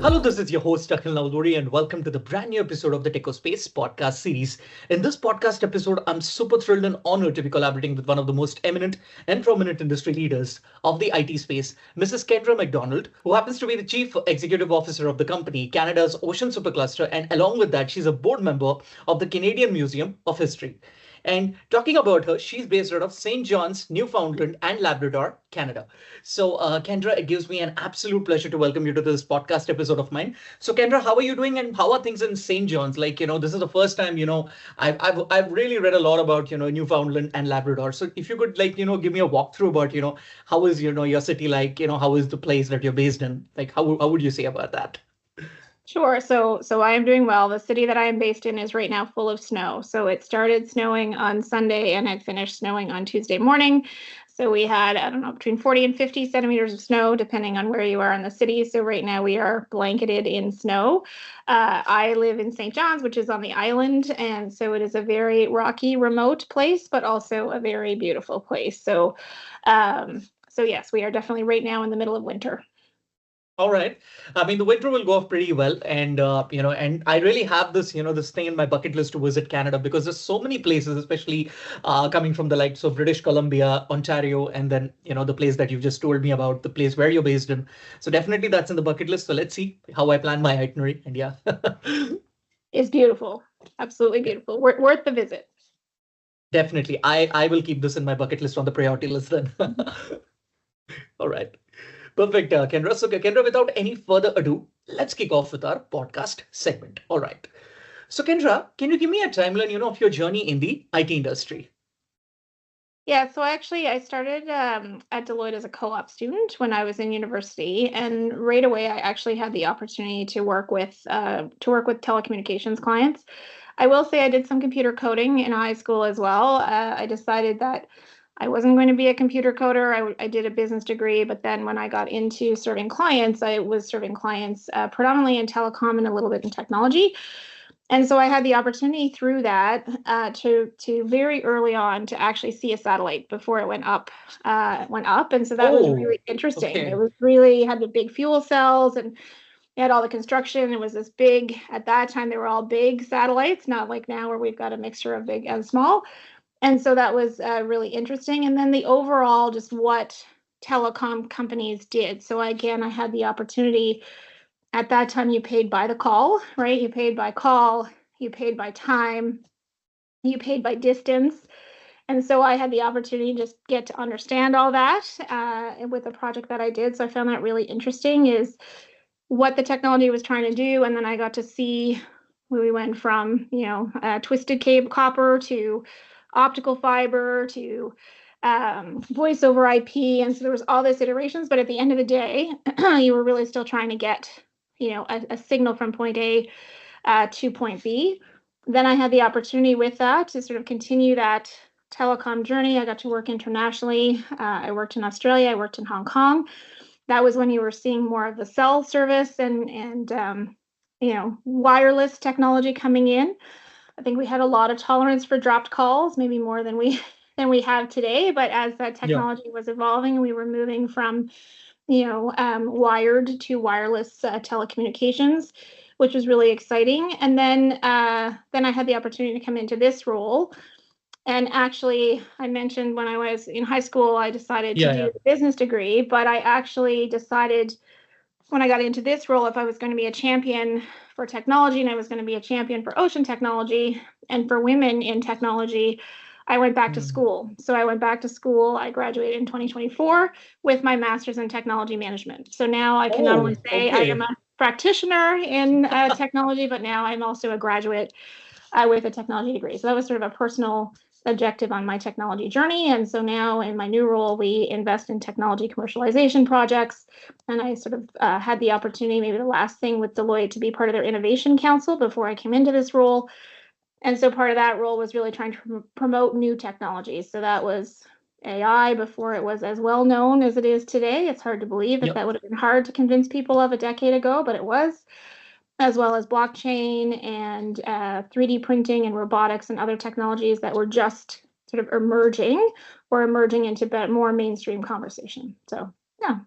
Hello, this is your host Akhil Navduri, and welcome to the brand new episode of the Space podcast series. In this podcast episode, I'm super thrilled and honored to be collaborating with one of the most eminent and prominent industry leaders of the IT space, Mrs. Kendra MacDonald, who happens to be the Chief Executive Officer of the company, Canada's Ocean Supercluster, and along with that, she's a board member of the Canadian Museum of History. And talking about her, she's based out of St. John's, Newfoundland and Labrador, Canada. So, Kendra, it gives me an absolute pleasure to welcome you to this podcast episode of mine. So, Kendra, how are you doing, and how are things in St. John's? This is the first time, I've really read a lot about, Newfoundland and Labrador. So, if you could, give me a walkthrough about, how is, your city like? How is the place that you're based in? How would you say about that? Sure. So I am doing well. The city that I am based in is right now full of snow. So it started snowing on Sunday and it finished snowing on Tuesday morning. So we had, I don't know, between 40 and 50 centimeters of snow, depending on where you are in the city. So right now we are blanketed in snow. I live in St. John's, which is on the island. And so it is a very rocky, remote place, but also a very beautiful place. So yes, we are definitely right now in the middle of winter. All right. I mean, the winter will go off pretty well, and I really have this, this thing in my bucket list to visit Canada because there's so many places, especially coming from the likes of British Columbia, Ontario, and then the place that you've just told me about, the place where you're based in. So definitely that's in the bucket list. So let's see how I plan my itinerary. And yeah, it's beautiful, absolutely beautiful, worth the visit. Definitely, I will keep this in my bucket list on the priority list then. All right. Perfect, Kendra. So, Kendra, without any further ado, let's kick off with our podcast segment. All right. So, Kendra, can you give me a timeline, of your journey in the IT industry? Yeah, so I started at Deloitte as a co-op student when I was in university, and right away I actually had the opportunity to work with telecommunications clients. I will say I did some computer coding in high school as well. I decided that I wasn't going to be a computer coder. I did a business degree, but then when I got into serving clients, I was serving clients predominantly in telecom and a little bit in technology. And so I had the opportunity through that to very early on to actually see a satellite before it went up. And so that was really interesting. Okay. It was really had the big fuel cells and it had all the construction. It was this big, at that time, they were all big satellites, not like now where we've got a mixture of big and small. And so that was really interesting. And then the overall, just what telecom companies did. So again, I had the opportunity. At that time, you paid by the call, right? You paid by call, you paid by time, you paid by distance. And so I had the opportunity to just get to understand all that with the project that I did. So I found that really interesting is what the technology was trying to do. And then I got to see where we went from, twisted cable copper to optical fiber to voice over IP. And so there was all these iterations, but at the end of the day, you were really still trying to get, a signal from point A to point B. Then I had the opportunity with that to sort of continue that telecom journey. I got to work internationally. I worked in Australia. I worked in Hong Kong. That was when you were seeing more of the cell service and wireless technology coming in. I think we had a lot of tolerance for dropped calls, maybe more than we have today. But as that technology was evolving, we were moving from, wired to wireless telecommunications, which was really exciting. And then I had the opportunity to come into this role. And actually, I mentioned when I was in high school, I decided to do a business degree, but I actually decided when I got into this role, if I was going to be a champion for technology and I was going to be a champion for ocean technology and for women in technology, I went back to school. So I went back to school. I graduated in 2024 with my master's in technology management. So now I can not only say I am a practitioner in technology, but now I'm also a graduate with a technology degree. So that was sort of a personal objective on my technology journey. And so now in my new role, we invest in technology commercialization projects. And I sort of had the opportunity, maybe the last thing with Deloitte, to be part of their innovation council before I came into this role. And so part of that role was really trying to promote new technologies. So that was AI before it was as well known as it is today. It's hard to believe that would have been hard to convince people of a decade ago, but it was, as well as blockchain and 3D printing and robotics and other technologies that were just sort of emerging into more mainstream conversation. So, yeah.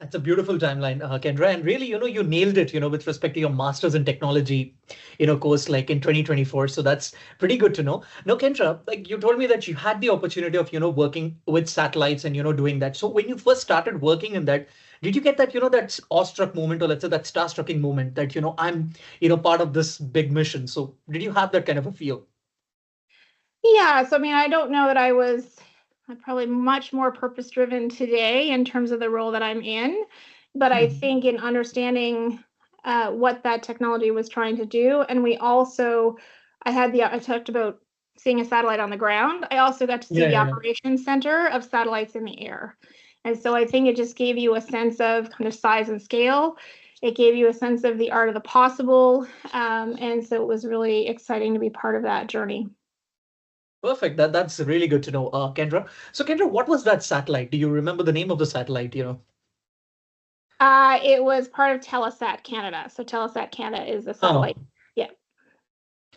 That's a beautiful timeline, Kendra. And really, you nailed it, with respect to your master's in technology, course like in 2024. So that's pretty good to know. Now, Kendra, like you told me that you had the opportunity of, working with satellites and, doing that. So when you first started working in that, did you get that, that awestruck moment, or let's say that starstrucking moment that, I'm, part of this big mission. So did you have that kind of a feel? Yeah, so I mean, I don't know that I was probably much more purpose driven today in terms of the role that I'm in, but I Hmm. think in understanding what that technology was trying to do, and we also, I talked about seeing a satellite on the ground. I also got to see Yeah, the yeah, yeah. operations center of satellites in the air, and so I think it just gave you a sense of kind of size and scale. It gave you a sense of the art of the possible, and so it was really exciting to be part of that journey. Perfect. That's really good to know, Kendra. So, Kendra, what was that satellite? Do you remember the name of the satellite? It was part of Telesat Canada. So Telesat Canada is the Oh, satellite. Yeah,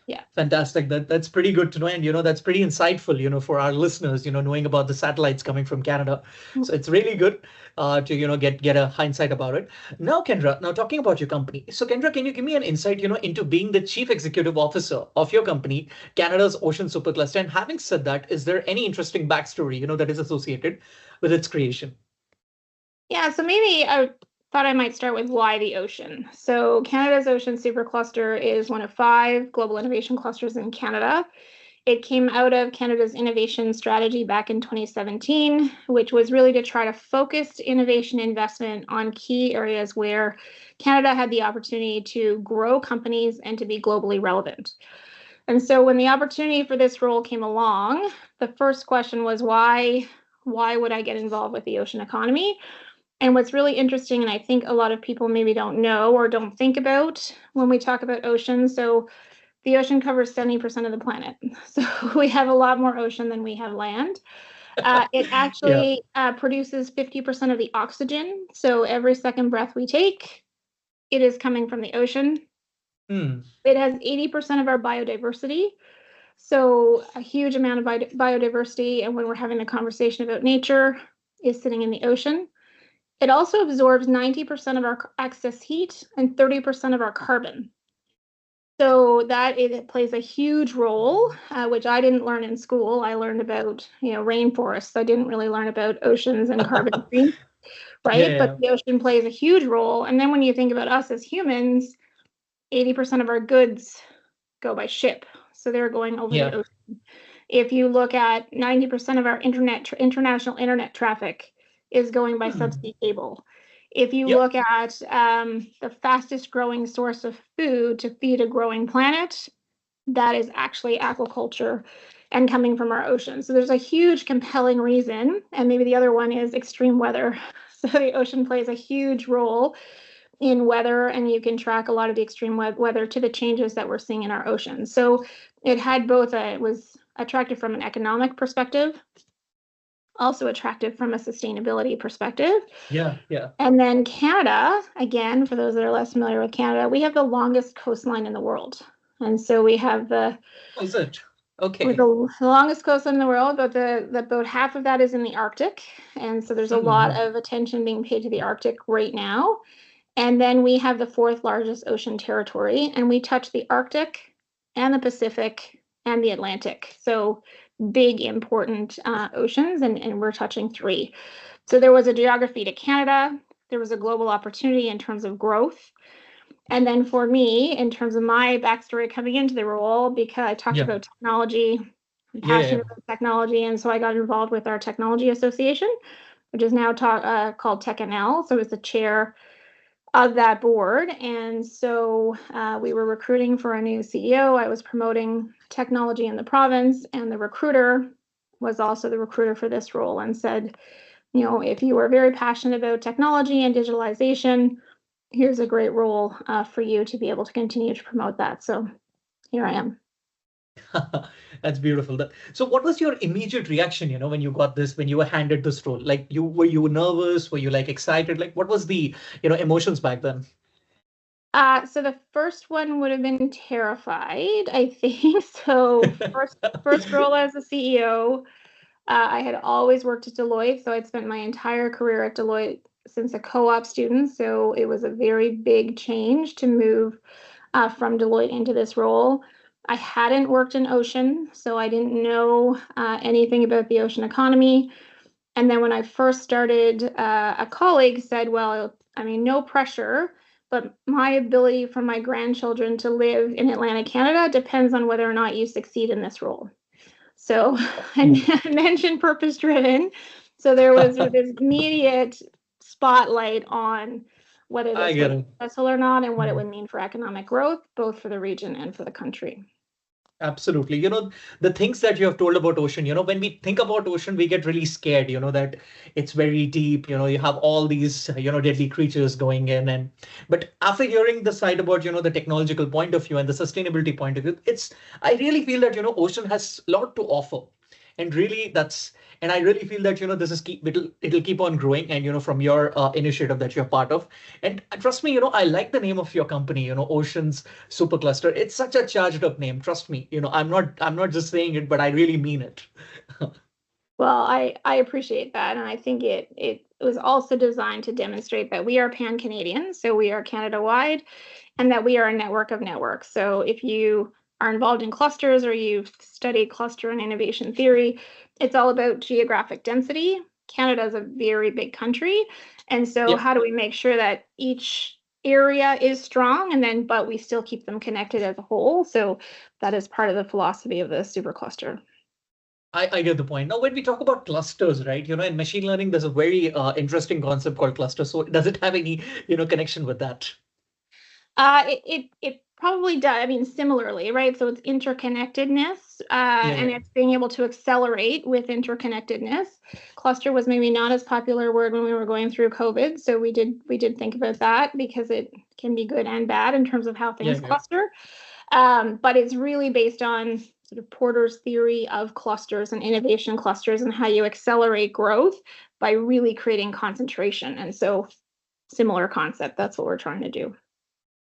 yeah. fantastic. That's pretty good to know, and that's pretty insightful, for our listeners, knowing about the satellites coming from Canada. So it's really good to get a hindsight about it. Now, Kendra, now talking about your company. So, Kendra, can you give me an insight, into being the chief executive officer of your company, Canada's Ocean Supercluster? And having said that, is there any interesting backstory, that is associated with its creation? Yeah, so maybe I thought I might start with why the ocean. So Canada's Ocean Supercluster is one of 5 global innovation clusters in Canada. It came out of Canada's innovation strategy back in 2017, which was really to try to focus innovation investment on key areas where Canada had the opportunity to grow companies and to be globally relevant. And so when the opportunity for this role came along, the first question was why would I get involved with the ocean economy? And what's really interesting, and I think a lot of people maybe don't know or don't think about when we talk about oceans. So the ocean covers 70% of the planet. So we have a lot more ocean than we have land. It Yeah. actually produces 50% of the oxygen. So every second breath we take, it is coming from the ocean. Hmm. It has 80% of our biodiversity. So a huge amount of biodiversity, and when we're having a conversation about nature, is sitting in the ocean. It also absorbs 90% of our excess heat and 30% of our carbon. So that it plays a huge role, which I didn't learn in school. I learned about rainforests. I didn't really learn about oceans and carbon sinks, Yeah, right? But yeah, the ocean plays a huge role. And then when you think about us as humans, 80% of our goods go by ship. So they're going over the yeah. ocean. If you look at 90% of our international internet traffic is going by Hmm. subsea cable. If you Yep. look at the fastest growing source of food to feed a growing planet, that is actually aquaculture and coming from our ocean. So there's a huge compelling reason. And maybe the other one is extreme weather. So the ocean plays a huge role in weather, and you can track a lot of the extreme weather to the changes that we're seeing in our oceans. So it had both it was attractive from an economic perspective, also attractive from a sustainability perspective. Yeah, yeah. And then Canada, again, for those that are less familiar with Canada, we have the longest coastline in the world. And so we have Oh, is it? we're Okay. the longest coastline in the world, but the about half of that is in the Arctic. And so there's a lot Hmm. of attention being paid to the Arctic right now. And then we have the fourth largest ocean territory, and we touch the Arctic and the Pacific and the Atlantic. So big, important oceans, and we're touching 3. So there was a geography to Canada. There was a global opportunity in terms of growth. And then for me, in terms of my backstory coming into the role, because I talked Yeah. about technology, I'm Yeah, yeah. passionate about technology, and so I got involved with our technology association, which is now called TechNL. So I was the chair of that board. And so we were recruiting for a new CEO. I was promoting technology in the province, and the recruiter was also the recruiter for this role and said, if you are very passionate about technology and digitalization, here's a great role for you to be able to continue to promote that. So here I am. That's beautiful. So what was your immediate reaction, when you got this, when you were handed this role? Like were you nervous? Were you like excited? Like what was the, emotions back then? So the first one would have been terrified, I think. So first role as a CEO. I had always worked at Deloitte, so I'd spent my entire career at Deloitte since a co-op student, so it was a very big change to move from Deloitte into this role. I hadn't worked in ocean, so I didn't know anything about the ocean economy. And then when I first started, a colleague said, well, I mean, no pressure, but my ability for my grandchildren to live in Atlantic Canada depends on whether or not you succeed in this role. So I mentioned purpose driven. So there was this immediate spotlight on whether I this get was it. successful or not and what it would mean for economic growth, both for the region and for the country. Absolutely. The things that you have told about ocean, when we think about ocean, we get really scared, that it's very deep, you have all these, deadly creatures going in. But after hearing the side about, the technological point of view and the sustainability point of view, I really feel that, ocean has a lot to offer. And really and I really feel that, this is it'll keep on growing. And, from your initiative that you're part of. And trust me, I like the name of your company, Oceans Supercluster. It's such a charged up name. Trust me. I'm not just saying it, but I really mean it. Well, I appreciate that. And I think it was also designed to demonstrate that we are pan-Canadian, so we are Canada-wide, and that we are a network of networks. So if you are involved in clusters or you've studied cluster and innovation theory, it's all about geographic density. Canada is a very big country. And so Yep. how do we make sure that each area is strong but we still keep them connected as a whole? So that is part of the philosophy of the supercluster. I get the point. Now, when we talk about clusters, right, in machine learning, there's a very interesting concept called cluster. So does it have any, connection with that? It probably does. I mean, similarly, right? So it's interconnectedness, Yeah, and yeah. it's being able to accelerate with interconnectedness. Cluster was maybe not as popular word when we were going through COVID, so we did think about that because it can be good and bad in terms of how Yeah, things yeah. cluster. But it's really based on sort of Porter's theory of clusters and innovation clusters and how you accelerate growth by really creating concentration. And so, similar concept. That's what we're trying to do.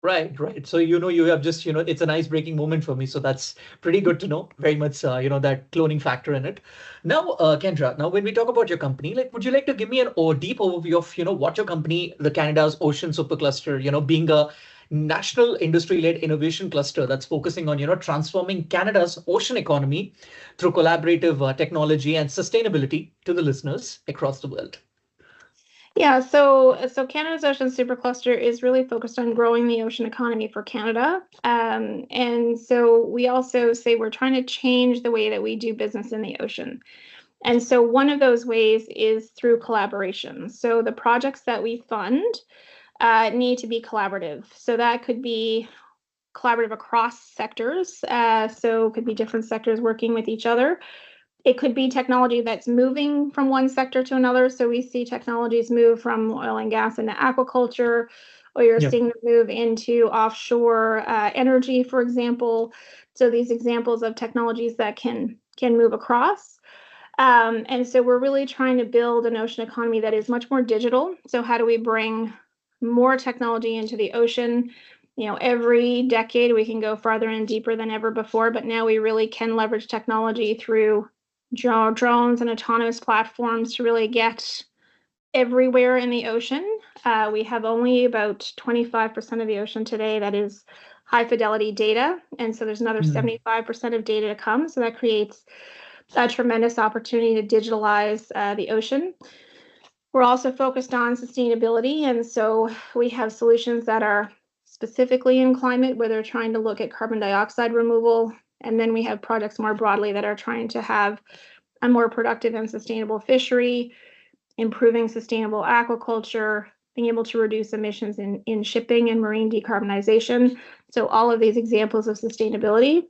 Right, right. So, you have just, it's an ice-breaking moment for me. So that's pretty good to know. Very much, that cloning factor in it. Now, Kendra, now when we talk about your company, like, would you like to give me an deep overview of, what your company, the Canada's Ocean Supercluster, being a national industry-led innovation cluster that's focusing on, transforming Canada's ocean economy through collaborative technology and sustainability to the listeners across the world? Yeah, so Canada's Ocean Supercluster is really focused on growing the ocean economy for Canada. And so we also say we're trying to change the way that we do business in the ocean. And so one of those ways is through collaboration. So the projects that we fund need to be collaborative. So that could be collaborative across sectors. So it could be different sectors working with each other. It could be technology that's moving from one sector to another. So we see technologies move from oil and gas into aquaculture, or you're Yeah. seeing them move into offshore energy, for example. So these examples of technologies that can move across. And so we're really trying to build an ocean economy that is much more digital. So how do we bring more technology into the ocean? Every decade we can go farther and deeper than ever before, but now we really can leverage technology through drones and autonomous platforms to really get everywhere in the ocean. We have only about 25% of the ocean today that is high fidelity data. And so there's another Mhm. 75% of data to come. So that creates a tremendous opportunity to digitalize the ocean. We're also focused on sustainability. And so we have solutions that are specifically in climate, where they're trying to look at carbon dioxide removal. And then we have projects more broadly that are trying to have a more productive and sustainable fishery, improving sustainable aquaculture, being able to reduce emissions in shipping and marine decarbonization. So all of these examples of sustainability.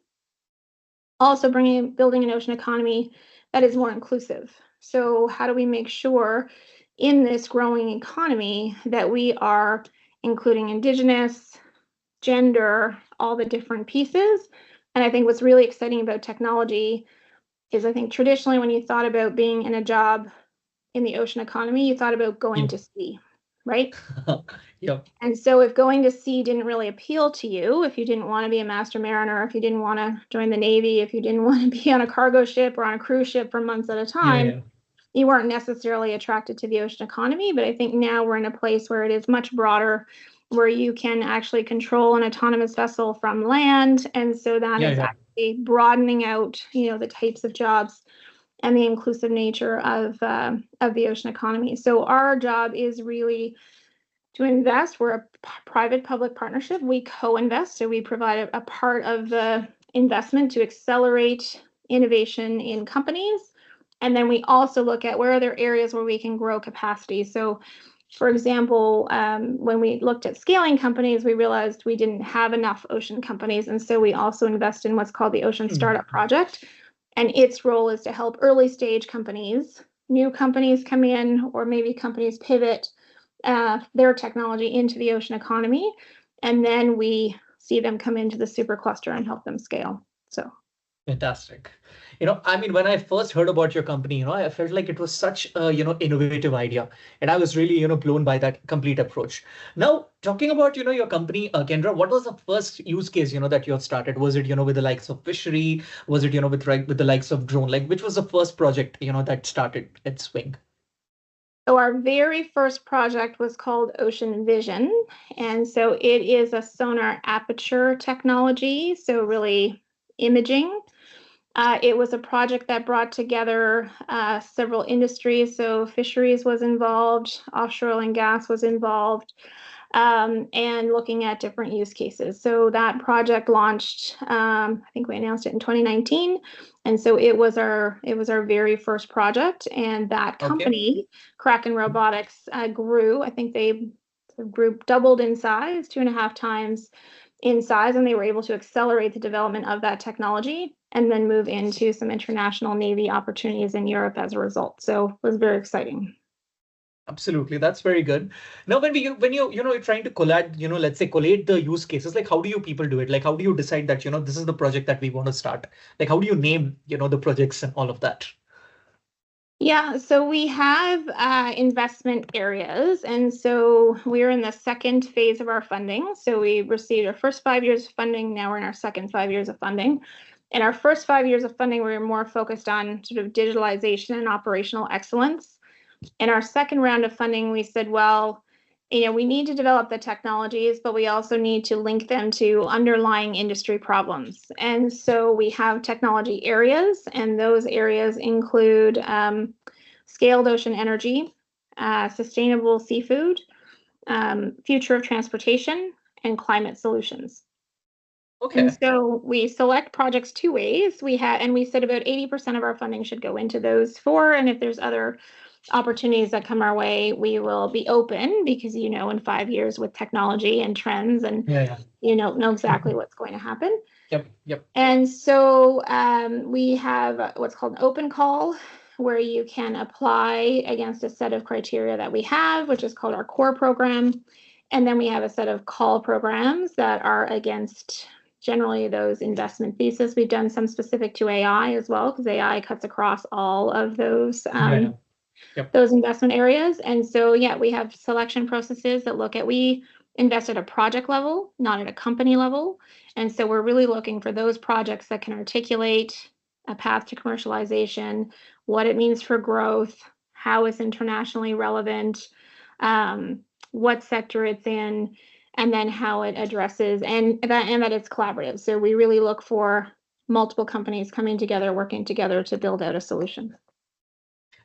Also building an ocean economy that is more inclusive. So how do we make sure in this growing economy that we are including Indigenous, gender, all the different pieces? And I think what's really exciting about technology is, I think traditionally when you thought about being in a job in the ocean economy, you thought about going Yeah. to sea, right? Yeah. And so if going to sea didn't really appeal to you, if you didn't want to be a master mariner, if you didn't want to join the Navy, if you didn't want to be on a cargo ship or on a cruise ship for months at a Yeah. time, Yeah. you weren't necessarily attracted to the ocean economy. But I think now we're in a place where it is much broader, where you can actually control an autonomous vessel from land. And so that Yeah, is yeah. actually broadening out, the types of jobs and the inclusive nature of the ocean economy. So our job is really to invest. We're a private-public partnership. We co-invest, so we provide a part of the investment to accelerate innovation in companies. And then we also look at where are there areas where we can grow capacity. So, for example, when we looked at scaling companies, we realized we didn't have enough ocean companies. And so we also invest in what's called the Ocean Startup Project. And its role is to help early stage companies, new companies come in, or maybe companies pivot their technology into the ocean economy, and then we see them come into the supercluster and help them scale. So Fantastic. I mean, when I first heard about your company, I felt like it was such a, innovative idea. And I was really, blown by that complete approach. Now, talking about, your company, Kendra, what was the first use case, that you have started? Was it, with the likes of fishery? Was it, with the likes of drone? Like, which was the first project, that started its swing? So our very first project was called Ocean Vision. And so it is a sonar aperture technology, so really imaging. It was a project that brought together several industries. So fisheries was involved, offshore oil and gas was involved, and looking at different use cases. So that project launched, I think we announced it in 2019. And so it was our very first project. And that Okay. company, Kraken Robotics, grew. I think they grew, doubled in size, 2.5 times in size, and they were able to accelerate the development of that technology and then move into some international Navy opportunities in Europe as a result. So it was very exciting. Absolutely, that's very good. Now, when you're trying to collate, let's say collate the use cases, like how do you people do it? Like how do you decide that, this is the project that we want to start? Like how do you name, the projects and all of that? Yeah, so we have investment areas, and so we're in the second phase of our funding. So we received our first 5 years of funding. Now we're in our second 5 years of funding. In our first 5 years of funding, we were more focused on sort of digitalization and operational excellence. In our second round of funding, we said, well, we need to develop the technologies, but we also need to link them to underlying industry problems. And so we have technology areas, and those areas include scaled ocean energy, sustainable seafood, future of transportation, and climate solutions. And Okay. so we select projects two ways. We said about 80% of our funding should go into those four. And if there's other opportunities that come our way, we will be open because, in 5 years with technology and trends and, Yeah, yeah. know exactly what's going to happen. Yep, yep. And so we have what's called an open call, where you can apply against a set of criteria that we have, which is called our core program. And then we have a set of call programs that are against generally those investment thesis. We've done some specific to AI as well, because AI cuts across all of those Yeah, yeah. Yep. those investment areas. And so, yeah, we have selection processes that we invest at a project level, not at a company level. And so we're really looking for those projects that can articulate a path to commercialization, what it means for growth, how it's internationally relevant, what sector it's in, and then how it addresses, and that it's collaborative. So we really look for multiple companies coming together, working together to build out a solution.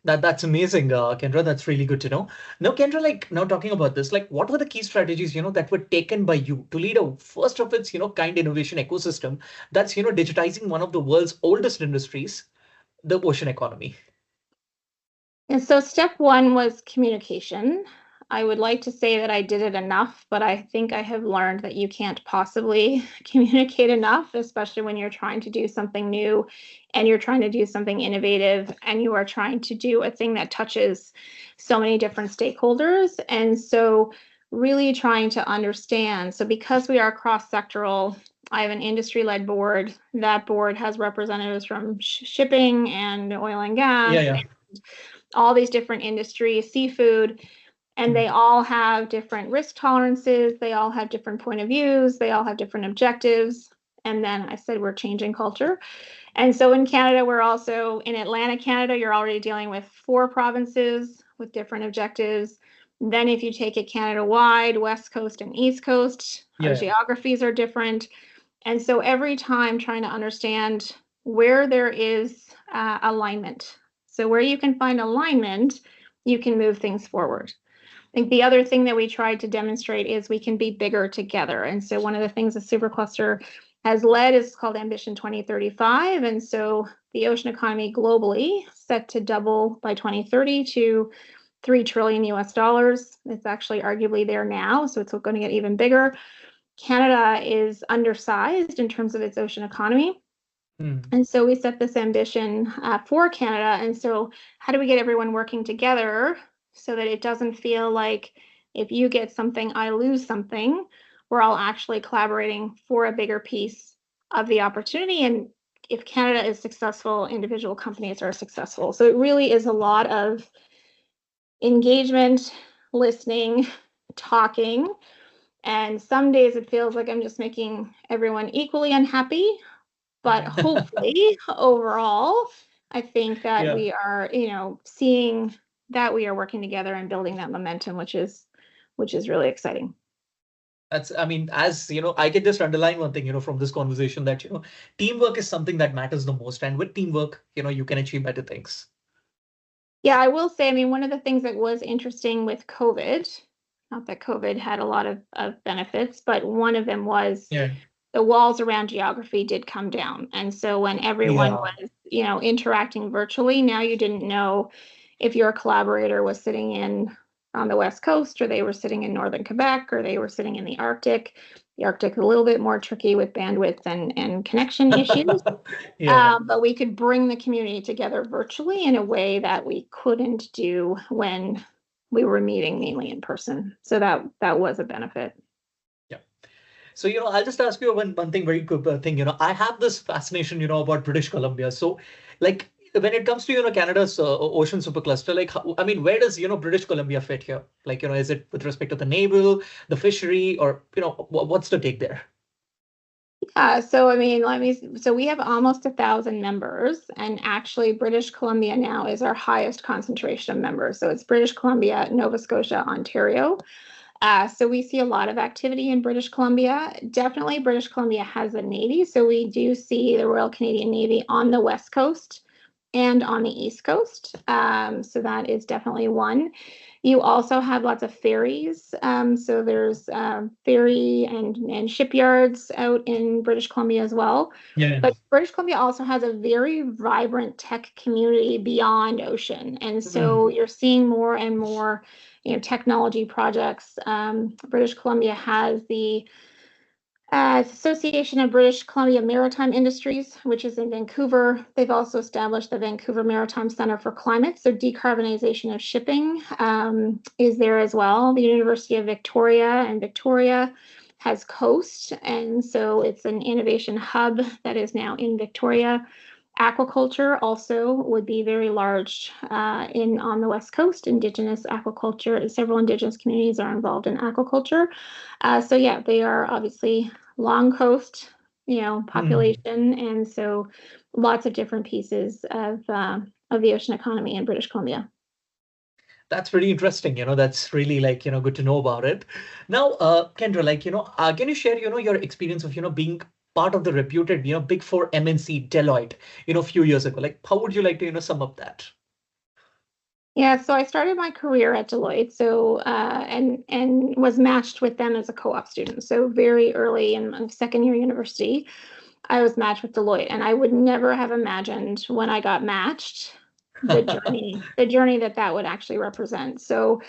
That's amazing, Kendra. That's really good to know. Now, Kendra, like now talking about this, like what were the key strategies, that were taken by you to lead a first of its, kind innovation ecosystem that's, digitizing one of the world's oldest industries, the ocean economy? And so step one was communication. I would like to say that I did it enough, but I think I have learned that you can't possibly communicate enough, especially when you're trying to do something new and you're trying to do something innovative and you are trying to do a thing that touches so many different stakeholders. And so really trying to understand. So because we are cross-sectoral, I have an industry-led board. That board has representatives from shipping and oil and Yeah, gas, yeah. all these different industries, seafood, and they all have different risk tolerances. They all have different point of views. They all have different objectives. And then I said, we're changing culture. And so in Canada, we're also in Atlantic Canada, you're already dealing with 4 provinces with different objectives. Then if you take it Canada-wide, West Coast and East Coast, our Yeah. geographies are different. And so every time trying to understand where there is alignment. So where you can find alignment, you can move things forward. I think the other thing that we tried to demonstrate is we can be bigger together. And so one of the things the Supercluster has led is called Ambition 2035. And so the ocean economy globally set to double by 2030 to 3 trillion US dollars. It's actually arguably there now, so it's going to get even bigger. Canada is undersized in terms of its ocean economy. Mm. And so we set this ambition for Canada. And so, how do we get everyone working together so that it doesn't feel like if you get something, I lose something? We're all actually collaborating for a bigger piece of the opportunity. And if Canada is successful, individual companies are successful. So, it really is a lot of engagement, listening, talking. And some days it feels like I'm just making everyone equally unhappy, but hopefully overall, I think that Yeah. we are, seeing that we are working together and building that momentum, which is really exciting. That's, I mean, as I can just underline one thing, from this conversation that, teamwork is something that matters the most. And with teamwork, you can achieve better things. Yeah, I will say, I mean, one of the things that was interesting with COVID, not that COVID had a lot of benefits, but one of them was Yeah. the walls around geography did come down. And so when everyone Yeah. was, interacting virtually, now you didn't know if your collaborator was sitting in on the West Coast or they were sitting in Northern Quebec or they were sitting in the Arctic. The Arctic is a little bit more tricky with bandwidth and connection issues. Yeah. But we could bring the community together virtually in a way that we couldn't do when we were meeting mainly in person. So that was a benefit. Yeah. So, I'll just ask you one thing, very quick thing. I have this fascination, about British Columbia. So, like, when it comes to, Canada's Ocean Supercluster, like, I mean, where does, British Columbia fit here? Like, is it with respect to the naval, the fishery, or, what's the take there? So I mean, so we have almost 1,000 members, and actually British Columbia now is our highest concentration of members. So it's British Columbia, Nova Scotia, Ontario. So we see a lot of activity in British Columbia. Definitely British Columbia has a Navy. So we do see the Royal Canadian Navy on the West Coast and on the East Coast. So that is definitely one. You also have lots of ferries. So there's ferry and shipyards out in British Columbia as well. Yeah. But British Columbia also has a very vibrant tech community beyond ocean. And so Mm. you're seeing more and more, technology projects. British Columbia has the Association of British Columbia Maritime Industries, which is in Vancouver. They've also established the Vancouver Maritime Center for Climate. So decarbonization of shipping is there as well. The University of Victoria and Victoria has Coast, and so it's an innovation hub that is now in Victoria. Aquaculture also would be very large in on the West Coast. Indigenous aquaculture, several Indigenous communities are involved in aquaculture. So yeah, they are obviously long coast, Mm. population, and so lots of different pieces of the ocean economy in British Columbia. That's pretty interesting. That's really like, good to know about it. Now, Kendra, like, can you share, your experience of, being part of the reputed, Big Four MNC Deloitte, a few years ago? Like, how would you like to, sum up that? Yeah, so I started my career at Deloitte, so and was matched with them as a co-op student. So very early in my second year university, I was matched with Deloitte, and I would never have imagined when I got matched the journey that would actually represent. So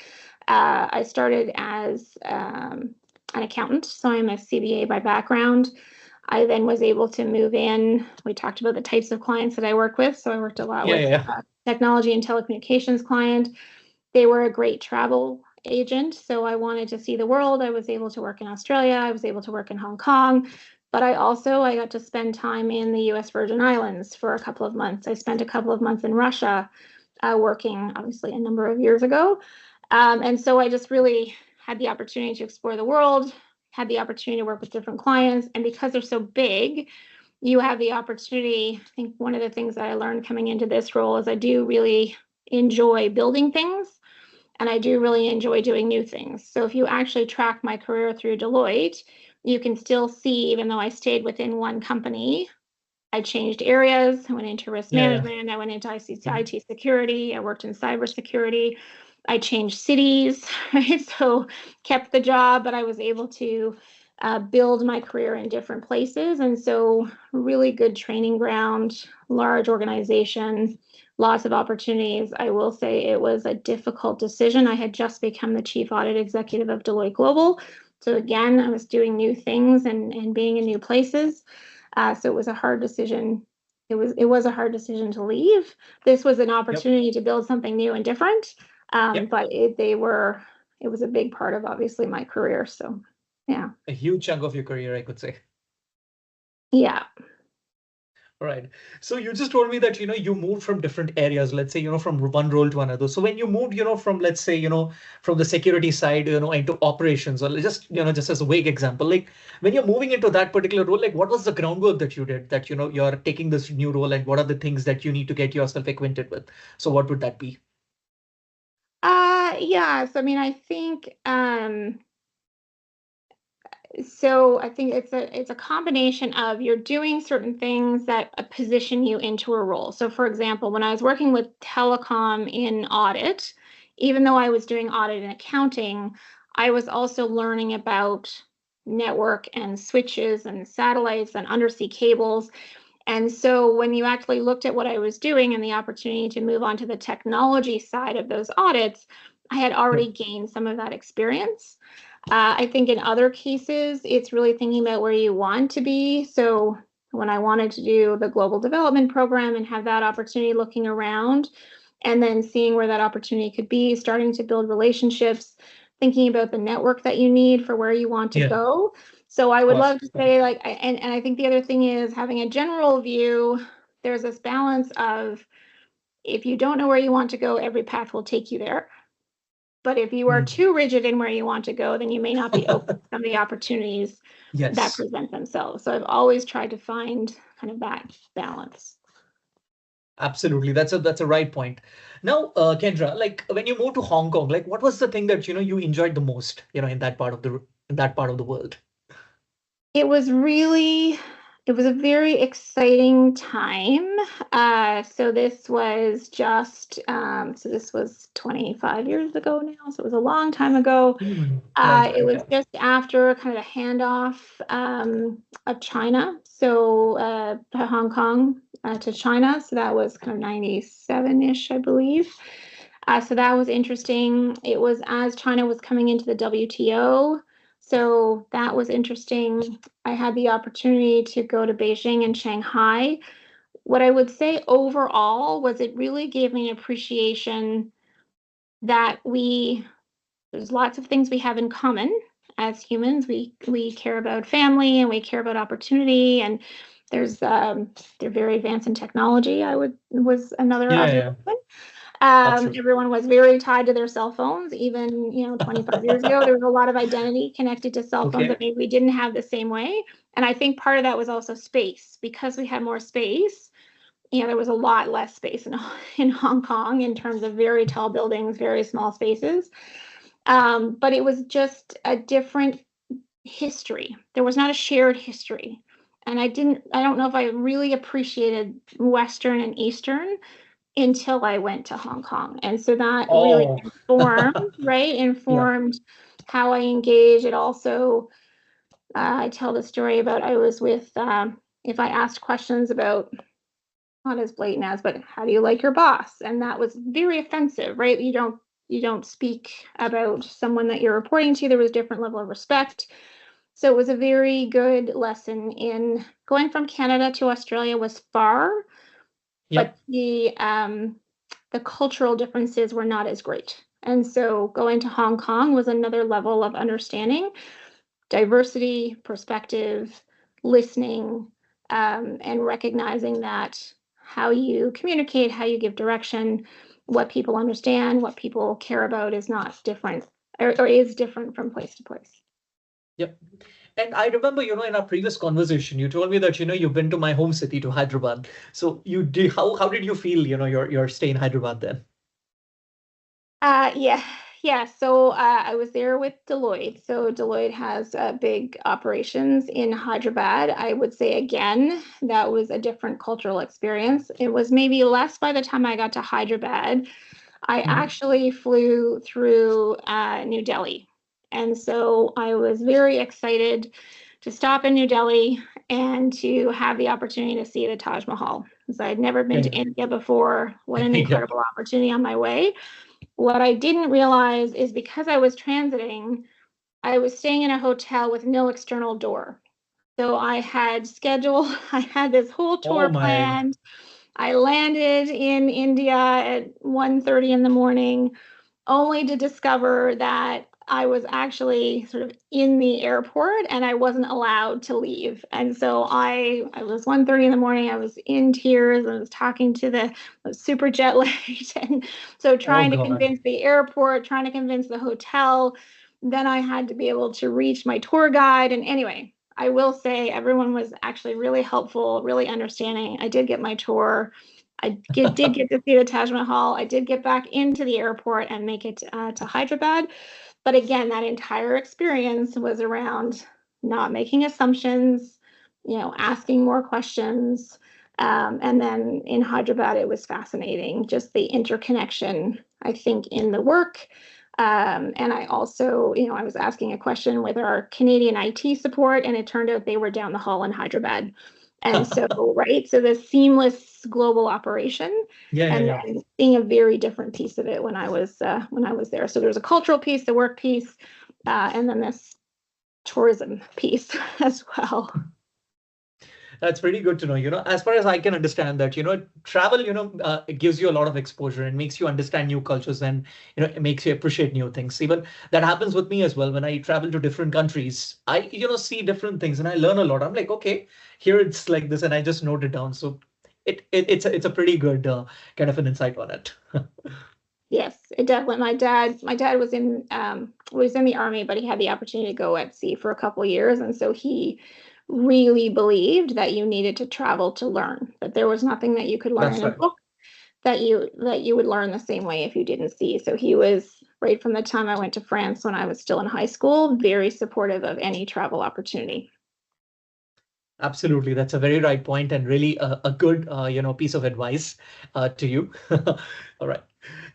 I started as an accountant, so I'm a CBA by background. I then was able to move in. We talked about the types of clients that I work with. So I worked a lot Yeah, with yeah. technology and telecommunications client. They were a great travel agent. So I wanted to see the world. I was able to work in Australia. I was able to work in Hong Kong. But I got to spend time in the US Virgin Islands for a couple of months. I spent a couple of months in Russia working, obviously, a number of years ago. And so I just really had the opportunity to explore the world, had the opportunity to work with different clients. And because they're so big, you have the opportunity. I think one of the things that I learned coming into this role is I do really enjoy building things, and I do really enjoy doing new things. So if you actually track my career through Deloitte, you can still see, even though I stayed within one company, I changed areas. I went into risk Yeah, yeah. management. I went into IT security. I worked in cybersecurity. I changed cities, right? So kept the job, but I was able to build my career in different places. And so really good training ground, large organization, lots of opportunities. I will say it was a difficult decision. I had just become the chief audit executive of Deloitte Global. So again, I was doing new things and being in new places. So it was a hard decision. It was a hard decision to leave. This was an Yep. opportunity to build something new and different. Yep. But it was a big part of obviously my career. So yeah. A huge chunk of your career, I could say. Yeah. Right. So you just told me that, you moved from different areas, let's say, from one role to another. So when you moved, from, let's say, from the security side, into operations, or just, just as a vague example, like when you're moving into that particular role, like what was the groundwork that you did that, you're taking this new role, and what are the things that you need to get yourself acquainted with? So what would that be? Yeah. So I mean, I think so I think it's a combination of you're doing certain things that position you into a role. So for example, when I was working with telecom in audit, even though I was doing audit and accounting, I was also learning about network and switches and satellites and undersea cables. And so when you actually looked at what I was doing and the opportunity to move on to the technology side of those audits, I had Yep. already gained some of that experience. I think in other cases, it's really thinking about where you want to be. So when I wanted to do the global development program and have that opportunity, looking around and then seeing where that opportunity could be, starting to build relationships, thinking about the network that you need for where you want to Yeah, of go. So I would course. love to say and I think the other thing is having a general view. There's this balance of if you don't know where you want to go, every path will take you there. But if you are Mm. too rigid in where you want to go, then you may not be open to some of the opportunities that Yes. present themselves. So I've always tried to find kind of that balance. Absolutely. That's a right point. Now, Kendra, like when you moved to Hong Kong, like what was the thing that you enjoyed the most, in that part of the world? It was really, it was a very exciting time. So this was 25 years ago now. So it was a long time ago. Hmm. Right. It was Okay. just after kind of a handoff of China, so Hong Kong to China. So that was kind of 97-ish, I believe. So that was interesting. It was as China was coming into the WTO. So that was interesting. I had the opportunity to go to Beijing and Shanghai. What I would say overall was it really gave me an appreciation that there's lots of things we have in common as humans. We care about family and we care about opportunity, and there's they're very advanced in technology. Was another Yeah, yeah, observation. absolutely. Everyone was very tied to their cell phones. Even 25 years ago, there was a lot of identity connected to cell phones that Okay. maybe we didn't have the same way. And I think part of that was also space because we had more space. There was a lot less space in Hong Kong in terms of very tall buildings, very small spaces. But it was just a different history. There was not a shared history. And I don't know if I really appreciated Western and Eastern until I went to Hong Kong. And so that really Oh, yeah. informed how I engage. It also, I tell the story about I was with, if I asked questions about, not as blatant as, but how do you like your boss? And that was very offensive, right? You don't speak about someone that you're reporting to. There was a different level of respect. So it was a very good lesson in going from Canada to Australia was far, but Yep. the cultural differences were not as great. And so going to Hong Kong was another level of understanding diversity, perspective, listening, and recognizing that how you communicate, how you give direction, what people understand, what people care about is not different or is different from place to place. Yep. And I remember, in our previous conversation, you told me that, you've been to my home city, to Hyderabad. So you did, how did you feel, your stay in Hyderabad then? Yeah, yeah. So I was there with Deloitte. So Deloitte has big operations in Hyderabad. I would say again, that was a different cultural experience. It was maybe less by the time I got to Hyderabad. I Mhm. actually flew through New Delhi. And so I was very excited to stop in New Delhi and to have the opportunity to see the Taj Mahal. Because I had never been to Yeah, India before. What an yeah. incredible opportunity on my way. What I didn't realize is because I was transiting, I was staying in a hotel with no external door. So I had scheduled, I had this whole Oh tour my. planned. I landed in India at 1:30 in the morning, only to discover that I was actually sort of in the airport and I wasn't allowed to leave. And so I was 1:30 in the morning, I was in tears, I was talking to I was super jet lagged. And so Oh trying to God. convince the airport, trying to convince the hotel, then I had to be able to reach my tour guide. And anyway, I will say everyone was actually really helpful, really understanding. I did get my tour. Did get to see the Taj Mahal. I did get back into the airport and make it to Hyderabad. But again, that entire experience was around not making assumptions, asking more questions. And then in Hyderabad, it was fascinating, just the interconnection, I think, in the work. And I also, I was asking a question with our Canadian IT support, and it turned out they were down the hall in Hyderabad. And so, right, so the seamless global operation, Yeah, yeah, and yeah. then seeing a very different piece of it when I was there. So there's a cultural piece, the work piece, and then this tourism piece as well. That's pretty good to know. As far as I can understand that, travel, it gives you a lot of exposure and makes you understand new cultures and, it makes you appreciate new things. Even that happens with me as well. When I travel to different countries, I, see different things and I learn a lot. I'm like, okay, here it's like this, and I just note it down. So it's a pretty good kind of an insight on it. Yes, it definitely. My dad was in the army, but he had the opportunity to go at sea for a couple of years, and so he really believed that you needed to travel to learn. That there was nothing that you could learn That's in a right. book that you would learn the same way if you didn't see. So he was right from the time I went to France when I was still in high school, very supportive of any travel opportunity. Absolutely, that's a very right point and really a good piece of advice to you. All right.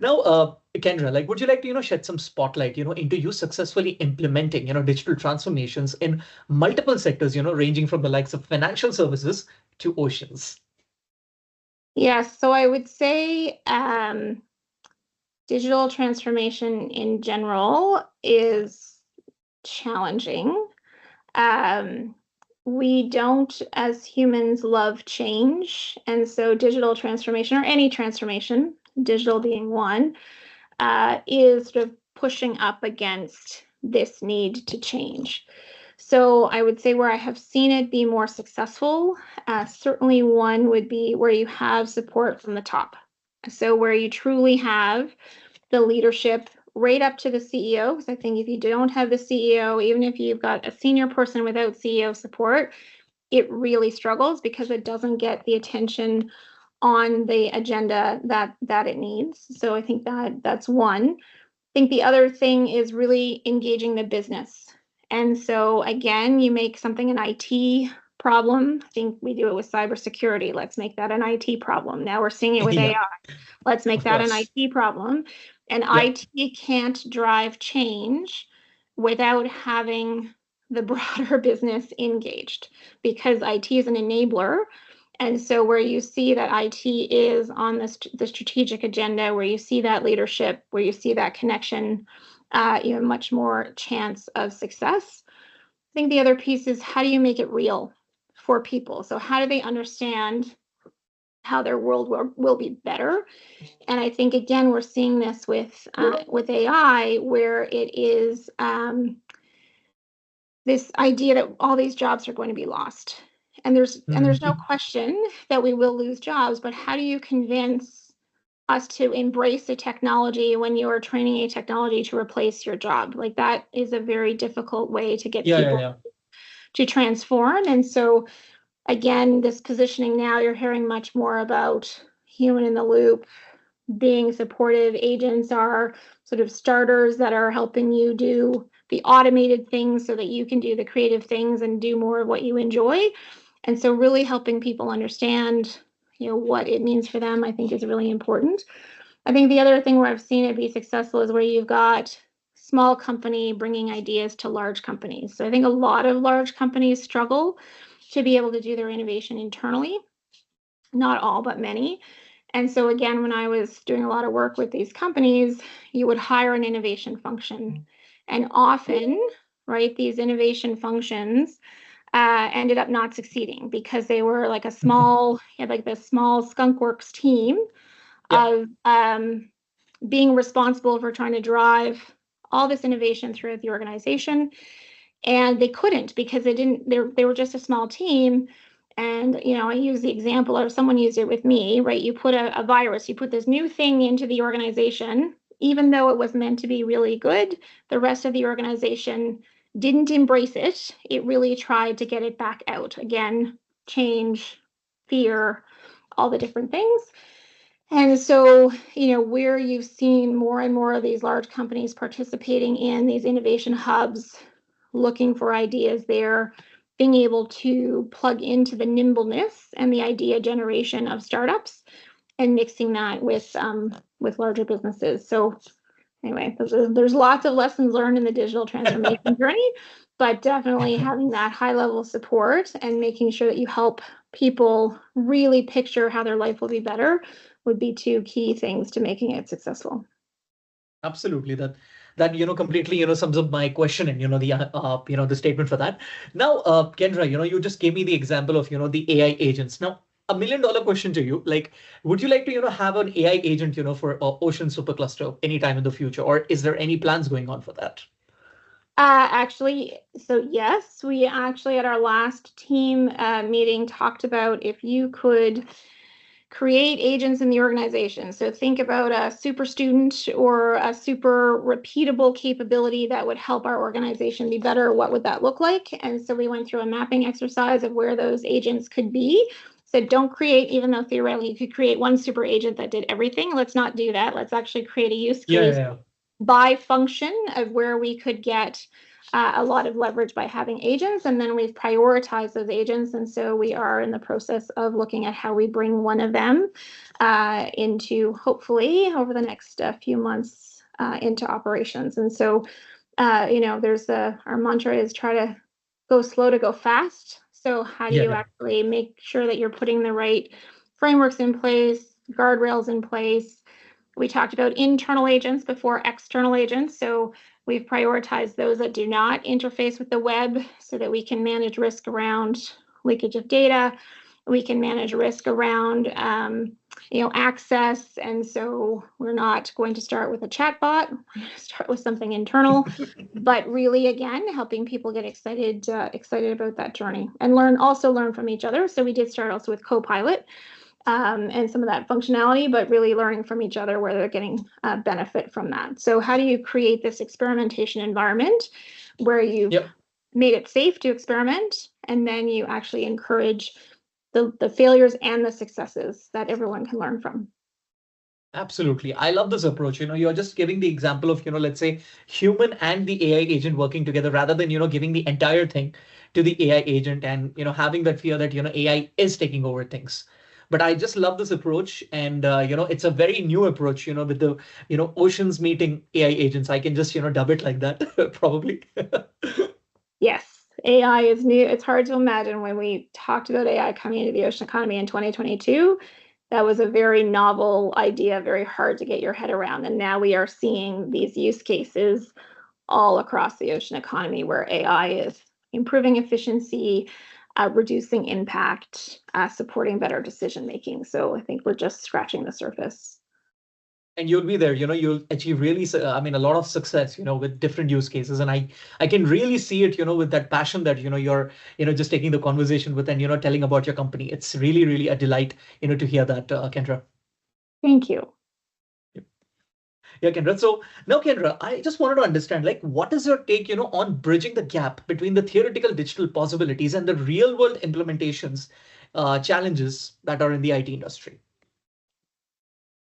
Now, Kendra, like, would you like to shed some spotlight into you successfully implementing digital transformations in multiple sectors, ranging from the likes of financial services to oceans? Yes, so I would say digital transformation in general is challenging. Um, we don't, as humans, love change. And so, digital transformation, or any transformation, digital being one, is sort of pushing up against this need to change. So, I would say where I have seen it be more successful, certainly one would be where you have support from the top. So, where you truly have the leadership right up to the CEO. Because I think if you don't have the CEO, even if you've got a senior person without CEO support, it really struggles because it doesn't get the attention on the agenda that it needs. So I think that's one. I think the other thing is really engaging the business. And so again, you make something an IT problem. I think we do it with cybersecurity. Let's make that an IT problem. Now we're seeing it with Yeah, AI. Let's make of that an course. IT problem. And Yep. IT can't drive change without having the broader business engaged because IT is an enabler. And so, where you see that IT is on the strategic agenda, where you see that leadership, where you see that connection, you have much more chance of success. I think the other piece is how do you make it real for people? So, how do they understand how their world will be better? And I think again we're seeing this with AI, where it is this idea that all these jobs are going to be lost, and there's no Mhm. question that we will lose jobs. But how do you convince us to embrace a technology when you are training a technology to replace your job. Like that is a very difficult way to get Yeah, yeah, people yeah. to transform. And so again, this positioning now, you're hearing much more about human in the loop, being supportive. Agents are sort of starters that are helping you do the automated things so that you can do the creative things and do more of what you enjoy. And so really helping people understand, what it means for them, I think is really important. I think the other thing where I've seen it be successful is where you've got small company bringing ideas to large companies. So I think a lot of large companies struggle to be able to do their innovation internally, not all, but many. And so again, when I was doing a lot of work with these companies, you would hire an innovation function. And often, right, these innovation functions ended up not succeeding because they were like like the small skunkworks team Yeah. of being responsible for trying to drive all this innovation throughout the organization. And they couldn't because they were just a small team. And I use the example of someone used it with me, right? You put a virus, you put this new thing into the organization, even though it was meant to be really good, the rest of the organization didn't embrace it. It really tried to get it back out again. Change, fear, all the different things. And so, where you've seen more and more of these large companies participating in these innovation hubs, looking for ideas there, being able to plug into the nimbleness and the idea generation of startups, and mixing that with larger businesses. So anyway, there's lots of lessons learned in the digital transformation journey, but definitely having that high level support and making sure that you help people really picture how their life will be better would be two key things to making it successful. Absolutely. That completely sums up my question and the statement for that. Now, Kendra, you just gave me the example of the AI agents. Now, $1 million question to you, like, would you like to have an AI agent for Ocean Supercluster anytime in the future, or is there any plans going on for that? Actually, so yes, we actually at our last team meeting talked about if you could create agents in the organization. So think about a super student or a super repeatable capability that would help our organization be better. What would that look like? And so we went through a mapping exercise of where those agents could be. So don't create, even though theoretically you could create one super agent that did everything. Let's not do that. Let's actually create a use Yeah, case yeah, yeah. by function of where we could get a lot of leverage by having agents, and then we've prioritized those agents. And so we are in the process of looking at how we bring one of them into, hopefully over the next few months, into operations. And so, there's our mantra is try to go slow to go fast. So how do Yeah, you yeah. actually make sure that you're putting the right frameworks in place, guardrails in place? We talked about internal agents before external agents. So we've prioritized those that do not interface with the web so that we can manage risk around leakage of data. We can manage risk around access. And so we're not going to start with a chatbot. We're going to start with something internal, but really, again, helping people get excited about that journey and learn from each other. So we did start also with Copilot, and some of that functionality, but really learning from each other where they're getting benefit from that. So how do you create this experimentation environment where you've Yep. made it safe to experiment, and then you actually encourage the failures and the successes that everyone can learn from? Absolutely. I love this approach. You're just giving the example of, let's say human and the AI agent working together rather than, giving the entire thing to the AI agent and, having that fear that, AI is taking over things. But I just love this approach. And, it's a very new approach, with the, oceans meeting AI agents. I can just, dub it like that, probably. Yes, AI is new. It's hard to imagine when we talked about AI coming into the ocean economy in 2022. That was a very novel idea, very hard to get your head around. And now we are seeing these use cases all across the ocean economy where AI is improving efficiency, reducing impact, supporting better decision making. So I think we're just scratching the surface. And you'll be there, you'll achieve really, I mean, a lot of success, with different use cases. And I can really see it, with that passion that, you're, just taking the conversation with and, telling about your company. It's really, really a delight, to hear that, Kendra. Thank you. Yeah, Kendra. So now, Kendra, I just wanted to understand, like, what is your take, on bridging the gap between the theoretical digital possibilities and the real world implementations, challenges that are in the IT industry?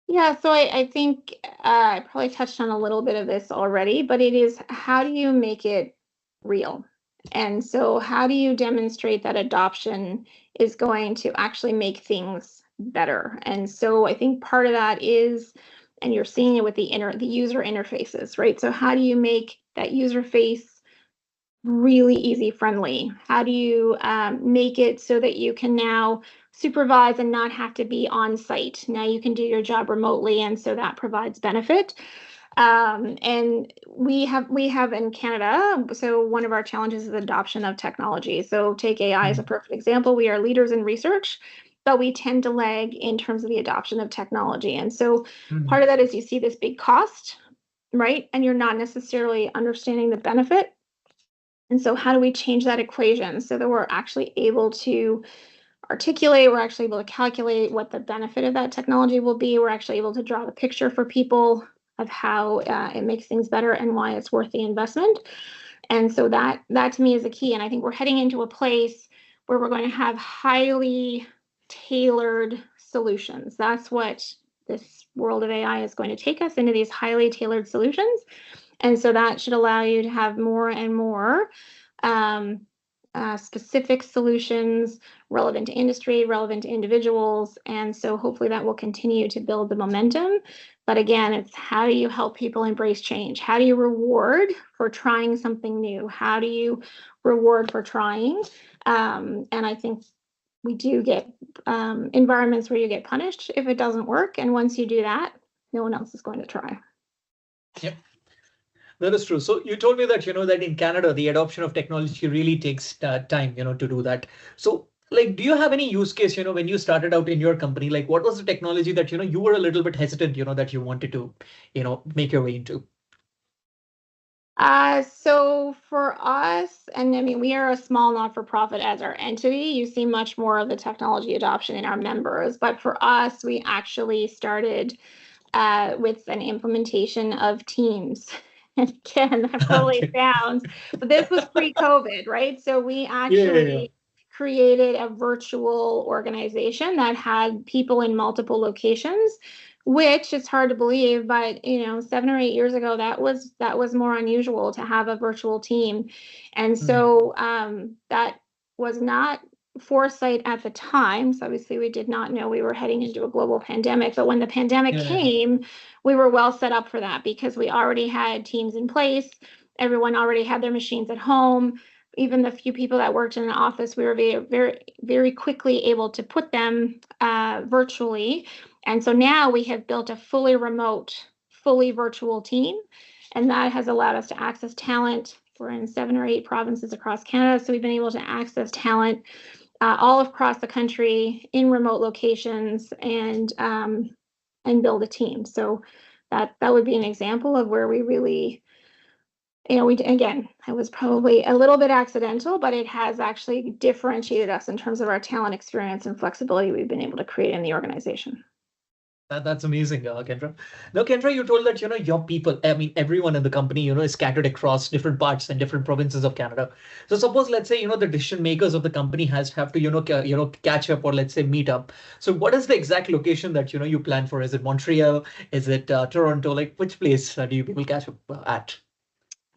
Yeah, so I think I probably touched on a little bit of this already, but it is how do you make it real? And so, how do you demonstrate that adoption is going to actually make things better? And so, I think part of that is, and you're seeing it with the user interfaces, right? So, how do you make that user face really easy friendly? How do you make it so that you can now supervise and not have to be on site? Now you can do your job remotely, and so that provides benefit. And we have in Canada. So one of our challenges is adoption of technology. So take AI as a Mhm. perfect example. We are leaders in research, but we tend to lag in terms of the adoption of technology. And so part Mhm. of that is you see this big cost, right? And you're not necessarily understanding the benefit. And so, how do we change that equation so that we're actually able to articulate, we're actually able to calculate what the benefit of that technology will be, we're actually able to draw the picture for people of how it makes things better and why it's worth the investment. And so that to me is a key. And I think we're heading into a place where we're going to have highly tailored solutions. That's what this world of AI is going to take us into, these highly tailored solutions. And so that should allow you to have more and more um, specific solutions relevant to industry, relevant to individuals. And so hopefully that will continue to build the momentum. But again, it's how do you help people embrace change? How do you reward for trying something new? How do you reward for trying? And I think we do get environments where you get punished if it doesn't work. And once you do that, no one else is going to try. Yep, that is true. So you told me that, that in Canada, the adoption of technology really takes time, to do that. So, like, do you have any use case, when you started out in your company, like, what was the technology that, you were a little bit hesitant, that you wanted to, make your way into? So for us, and I mean, we are a small not-for-profit as our entity. You see much more of the technology adoption in our members, but for us, we actually started with an implementation of Teams. And again, that probably Okay. sounds, but this was pre-COVID, right? So we Yeah, yeah, yeah. actually created a virtual organization that had people in multiple locations, which is hard to believe, but 7 or 8 years ago, that was more unusual to have a virtual team. And Mhm. so that was not foresight at the time. So obviously we did not know we were heading into a global pandemic. But when the pandemic Yeah, yeah. came, we were well set up for that because we already had teams in place. Everyone already had their machines at home. Even the few people that worked in an office, we were very, very, very quickly able to put them virtually. And so now we have built a fully remote, fully virtual team. And that has allowed us to access talent. We're in 7 or 8 provinces across Canada. So we've been able to access talent all across the country in remote locations and build a team. So that would be an example of where we really, we again, it was probably a little bit accidental, but it has actually differentiated us in terms of our talent experience and flexibility we've been able to create in the organization. That's amazing, Kendra. Now, Kendra, you told that, your people, I mean, everyone in the company, is scattered across different parts and different provinces of Canada. So suppose, let's say, the decision makers of the company have to, catch up or let's say meet up. So what is the exact location that, you plan for? Is it Montreal? Is it Toronto? Like, which place do you people catch up at?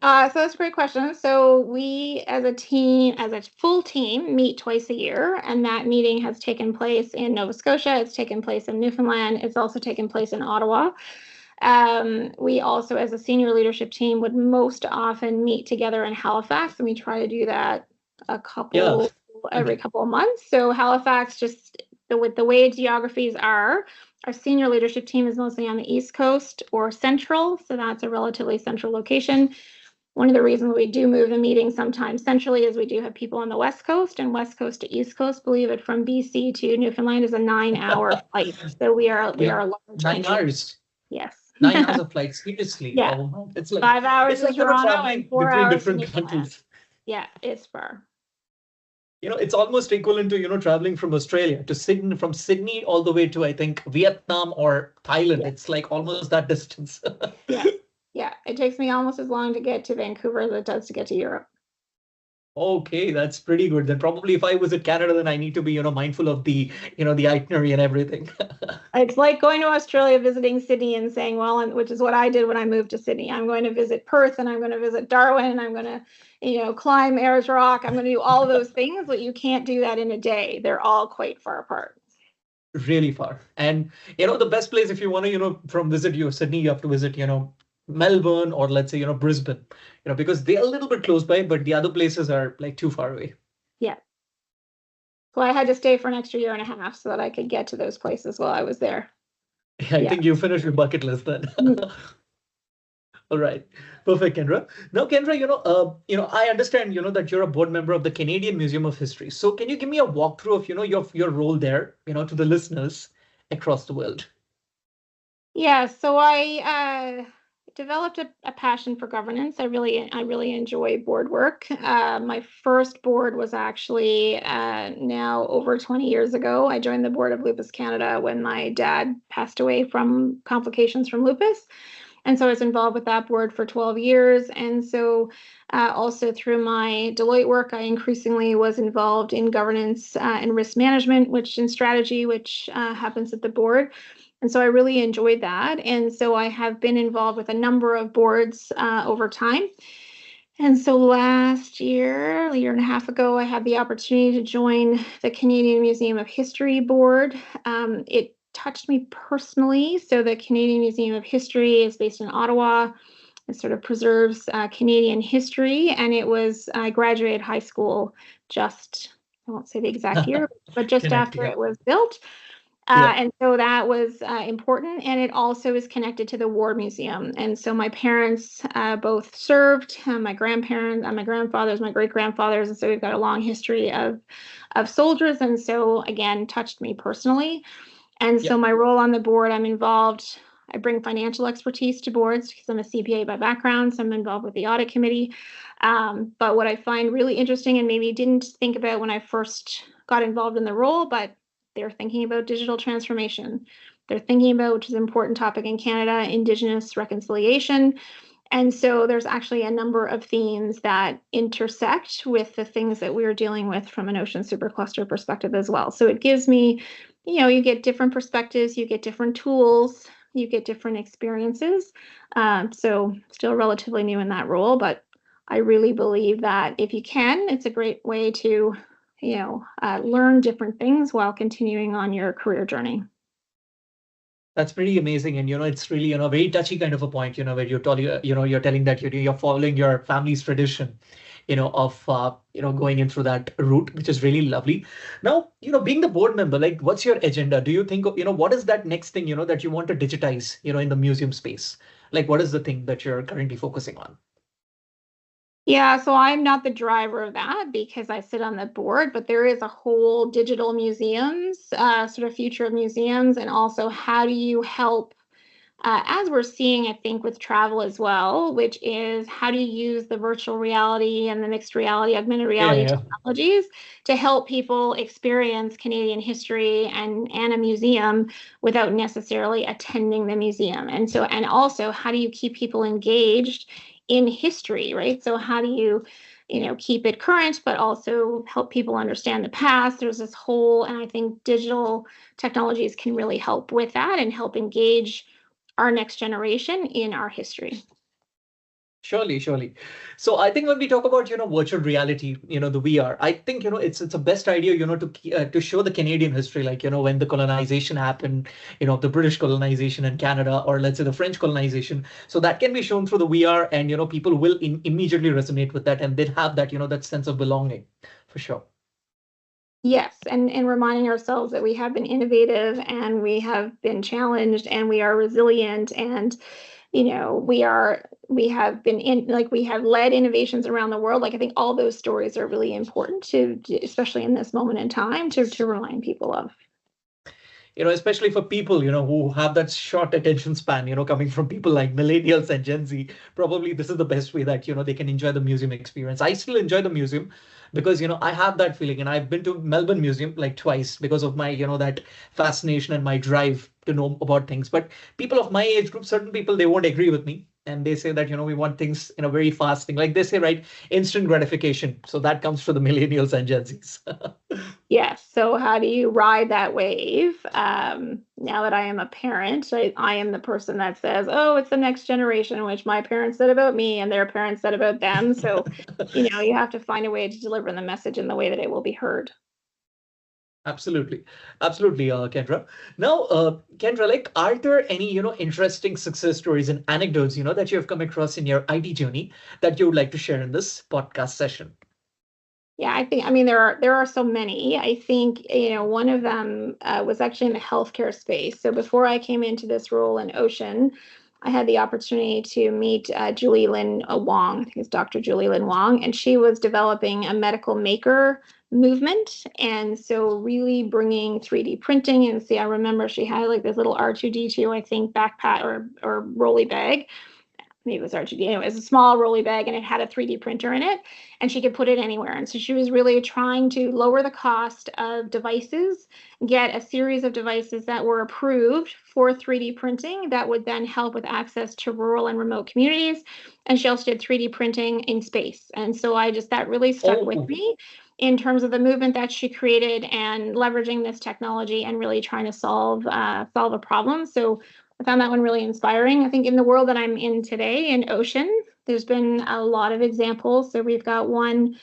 So that's a great question. So we, as a team, as a full team, meet twice a year, and that meeting has taken place in Nova Scotia. It's taken place in Newfoundland. It's also taken place in Ottawa. We also, as a senior leadership team, would most often meet together in Halifax, and we try to do that a Yeah. couple every Okay. couple of months. So Halifax, just with the way geographies are, our senior leadership team is mostly on the East Coast or Central, so that's a relatively central location. One of the reasons we do move the meeting sometimes centrally is we do have people on the West Coast, and West Coast to East Coast, believe it, from BC to Newfoundland is a 9 hour flight. So we are Yeah. a large Nine entry. hours. Yes. 9 hours of flight. Seriously. Yeah. Oh, man. It's like 5 hours it's to like Toronto and traveling four between hours to different Newfoundland. countries. Yeah, it's far. It's almost equivalent to, traveling from Australia to Sydney, from Sydney all the way to, I think, Vietnam or Thailand. Yeah. It's like almost that distance. Yeah. Yeah. It takes me almost as long to get to Vancouver as it does to get to Europe. Okay, that's pretty good. Then probably if I visit Canada, then I need to be, mindful of the itinerary and everything. It's like going to Australia, visiting Sydney, and saying, well, which is what I did when I moved to Sydney. I'm going to visit Perth, and I'm going to visit Darwin, and I'm going to, climb Ayers Rock. I'm going to do all those things, but you can't do that in a day. They're all quite far apart. Really far. And, the best place if you want to, from visit you Sydney, you have to visit, Melbourne or let's say, Brisbane, because they're a little bit close by, but the other places are like too far away. Yeah. So I had to stay for an extra year and a half so that I could get to those places while I was there. I think you finished your bucket list then. All right. Perfect, Kendra. Now, Kendra, I understand, that you're a board member of the Canadian Museum of History. So can you give me a walkthrough of, your role there, to the listeners across the world? Yeah, so I developed a passion for governance. I really enjoy board work. My first board was actually now over 20 years ago. I joined the board of Lupus Canada when my dad passed away from complications from lupus. And so I was involved with that board for 12 years. And so also through my Deloitte work, I increasingly was involved in governance and risk management, which in strategy, which happens at the board. And so I really enjoyed that. And so I have been involved with a number of boards over time. And so last year, a year and a half ago, I had the opportunity to join the Canadian Museum of History board. It touched me personally. So the Canadian Museum of History is based in Ottawa. It sort of preserves Canadian history. And I graduated high school I won't say the exact year, but just after it was built. And so that was important. And it also is connected to the War Museum. And so my parents both served, my grandparents, my grandfathers, my great-grandfathers. And so we've got a long history of soldiers. And so, again, touched me personally. And so my role on the board, I'm involved. I bring financial expertise to boards because I'm a CPA by background. So I'm involved with the audit committee. But what I find really interesting and maybe didn't think about when I first got involved in the role, but they're thinking about digital transformation. They're thinking about, which is an important topic in Canada, Indigenous reconciliation. And so there's actually a number of themes that intersect with the things that we're dealing with from an Ocean Supercluster perspective as well. So it gives me, you get different perspectives, you get different tools, you get different experiences. So still relatively new in that role, but I really believe that if you can, it's a great way to learn different things while continuing on your career journey. That's pretty amazing. And, it's really, a very touchy kind of a point, where you're telling that you're following your family's tradition, of, going in through that route, which is really lovely. Now, being the board member, like, what's your agenda? Do you think, what is that next thing, that you want to digitize, in the museum space? Like, what is the thing that you're currently focusing on? Yeah, so I'm not the driver of that because I sit on the board, but there is a whole digital museums, sort of future of museums, and also how do you help, as we're seeing, I think, with travel as well, which is how do you use the virtual reality and the mixed reality, augmented reality technologies to help people experience Canadian history and a museum without necessarily attending the museum. And also, how do you keep people engaged in history, right? So how do you keep it current, but also help people understand the past? There's this whole, and I think digital technologies can really help with that and help engage our next generation in our history. Surely, surely. So I think when we talk about, virtual reality, the VR, I think, it's a best idea, to show the Canadian history, like, when the colonization happened, the British colonization in Canada, or let's say the French colonization. So that can be shown through the VR and, people will immediately resonate with that and they'd have that, that sense of belonging for sure. Yes, and reminding ourselves that we have been innovative and we have been challenged and we are resilient and we have led innovations around the world. Like I think all those stories are really important to especially in this moment in time, to remind people of. especially for people, who have that short attention span, coming from people like millennials and Gen Z, probably this is the best way that, they can enjoy the museum experience. I still enjoy the museum because, I have that feeling, and I've been to Melbourne Museum like twice because of my, that fascination and my drive to know about things. But people of my age group, certain people, they won't agree with me. And they say that, we want things in a very fast thing. Like they say, right, instant gratification. So that comes for the millennials and Gen Zs. Yes. So how do you ride that wave? Now that I am a parent, I am the person that says, oh, it's the next generation, which my parents said about me and their parents said about them. So, you have to find a way to deliver the message in the way that it will be heard. Absolutely. Absolutely, Kendra. Now, Kendra, like, are there any, interesting success stories and anecdotes, that you have come across in your IT journey that you would like to share in this podcast session? Yeah, I mean, there are so many. I think, one of them was actually in the healthcare space. So before I came into this role in Ocean, I had the opportunity to meet Julie Lin Wong. I think it's Dr. Julie Lin Wong, and she was developing a medical maker movement. And so really bringing 3D printing, and see, I remember she had like this little R2D2, I think, backpack or rolly bag. Maybe it was RGB. Anyway, it was a small rolly bag and it had a 3D printer in it, and she could put it anywhere. And so she was really trying to lower the cost of devices, get a series of devices that were approved for 3D printing that would then help with access to rural and remote communities. And she also did 3D printing in space. And so that really stuck with Oh, me in terms of the movement that she created and leveraging this technology and really trying to solve a problem. So I found that one really inspiring. I think in the world that I'm in today, in Ocean, there's been a lot of examples. So we've got one,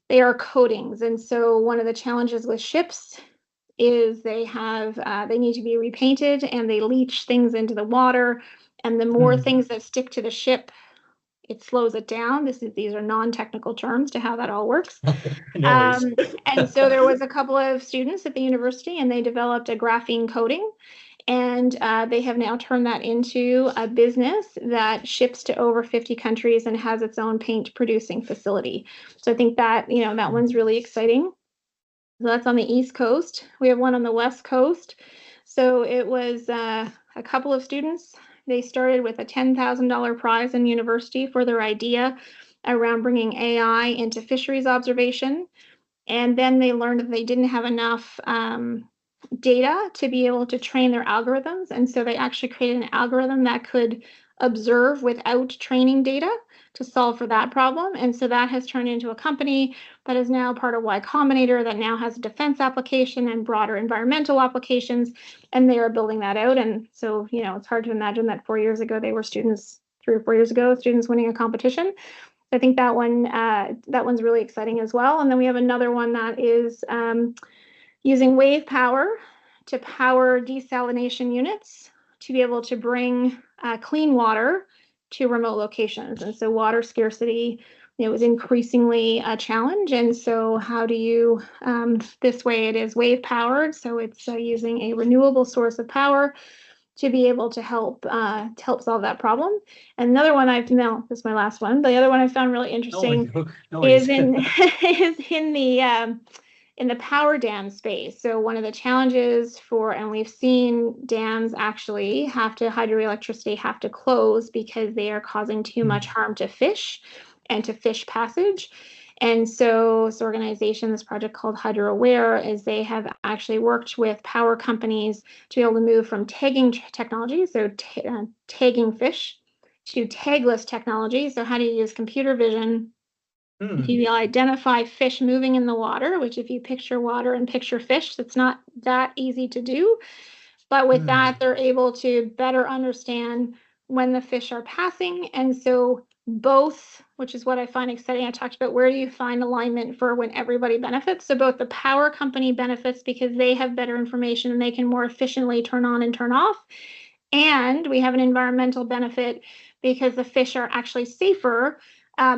they are coatings. And so one of the challenges with ships is they need to be repainted and they leach things into the water. And the more hmm. things that stick to the ship, it slows it down. These are non-technical terms to how that all works. No worries. And so there was a couple of students at the university and they developed a graphene coating, and they have now turned that into a business that ships to over 50 countries and has its own paint producing facility. So I think that one's really exciting. So that's on the East Coast. We have one on the West Coast. So it was a couple of students. They started with a $10,000 prize in university for their idea around bringing AI into fisheries observation. And then they learned that they didn't have enough data to be able to train their algorithms. And so they actually created an algorithm that could observe without training data to solve for that problem. And so that has turned into a company that is now part of Y Combinator, that now has a defense application and broader environmental applications. And they are building that out. And so, it's hard to imagine that 4 years ago, they were students, 3 or 4 years ago, students winning a competition. I think that one's really exciting as well. And then we have another one that is using wave power to power desalination units to be able to bring clean water to remote locations. And so water scarcity, was increasingly a challenge. And so how do you, this way it is wave powered. So it's using a renewable source of power to be able to help solve that problem. And another one this is my last one. The other one I found really No, interesting no is worries. in is in the power dam space. So one of the challenges and we've seen dams actually hydroelectricity have to close because they are causing too much Hmm. harm to fish and to fish passage. And so this organization, this project called Hydro Aware, is they have actually worked with power companies to be able to move from tagging technology, so tagging fish, to tagless technology. So how do you use computer vision Hmm. to identify fish moving in the water, which if you picture water and picture fish, it's not that easy to do. But with Hmm. that, they're able to better understand when the fish are passing. And so both, which is what I find exciting, I talked about where do you find alignment for when everybody benefits. So both the power company benefits because they have better information and they can more efficiently turn on and turn off. And we have an environmental benefit because the fish are actually safer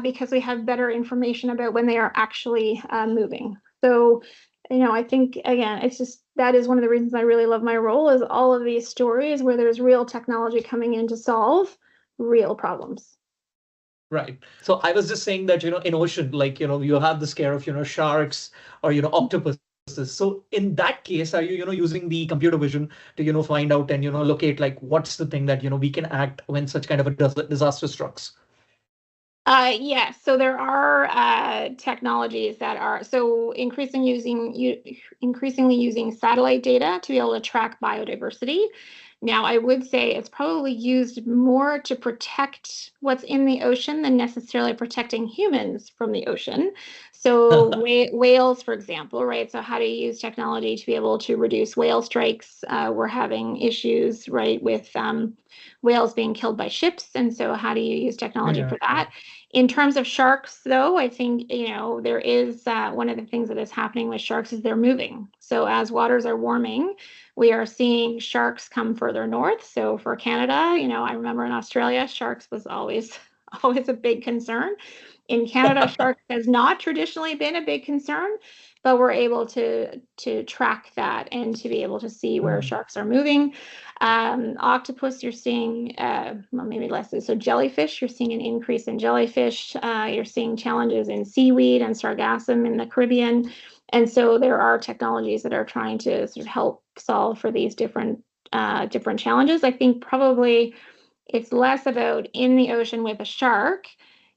because we have better information about when they are actually moving. So, I think, again, it's just that is one of the reasons I really love my role is all of these stories where there's real technology coming in to solve real problems. Right. So I was just saying that, in ocean, like, you have the scare of, sharks or, octopus. surfaces. So in that case, are you, using the computer vision to, find out and, locate like what's the thing that, we can act when such kind of a disaster strikes? Yes, so there are technologies that are increasingly using satellite data to be able to track biodiversity. Now, I would say it's probably used more to protect what's in the ocean than necessarily protecting humans from the ocean. So whales, for example, right? So how do you use technology to be able to reduce whale strikes? We're having issues, right, with whales being killed by ships, and so how do you use technology Yeah. for that? In terms of sharks, though, I think, there is one of the things that is happening with sharks is they're moving. So as waters are warming, we are seeing sharks come further north. So for Canada, I remember in Australia, sharks was always always a big concern. In Canada, sharks has not traditionally been a big concern, but we're able to track that and to be able to see where Mm. sharks are moving. Octopus, you're seeing, well, maybe less. So jellyfish, you're seeing an increase in jellyfish. You're seeing challenges in seaweed and sargassum in the Caribbean. And so there are technologies that are trying to sort of help solve for these different challenges. I think probably it's less about in the ocean with a shark.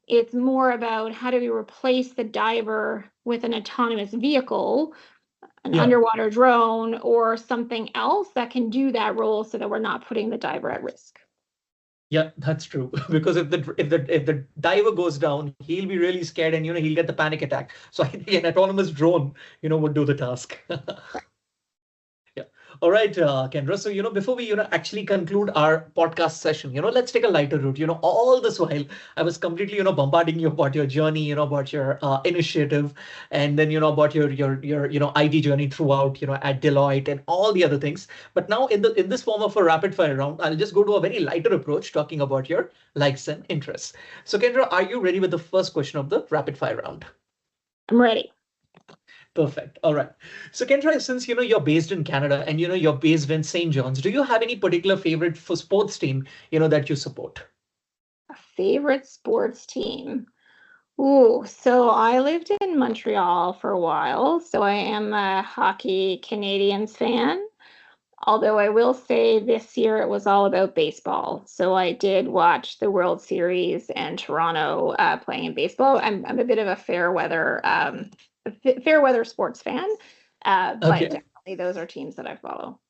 It's more about how do we replace the diver with an autonomous vehicle, an Yeah. underwater drone, or something else that can do that role so that we're not putting the diver at risk. Yeah, that's true. Because if the diver goes down, he'll be really scared and he'll get the panic attack. So I think an autonomous drone, would do the task. Yeah. All right, Kendra. So, before we, actually conclude our podcast session, let's take a lighter route. All this while I was completely, bombarding you about your journey, about your initiative, and then, about your, IT journey throughout, at Deloitte and all the other things. But now in this form of a rapid fire round, I'll just go to a very lighter approach, talking about your likes and interests. So, Kendra, are you ready with the first question of the rapid fire round? I'm ready. Perfect. All right. So Kendra, since you're based in Canada and you're based in St. John's, do you have any particular favorite for sports team that you support? A favorite sports team. Ooh, so I lived in Montreal for a while, so I am a hockey Canadiens fan. Although I will say this year it was all about baseball. So I did watch the World Series and Toronto playing in baseball. I'm a bit of a fair weather sports fan, but Okay. definitely those are teams that I follow.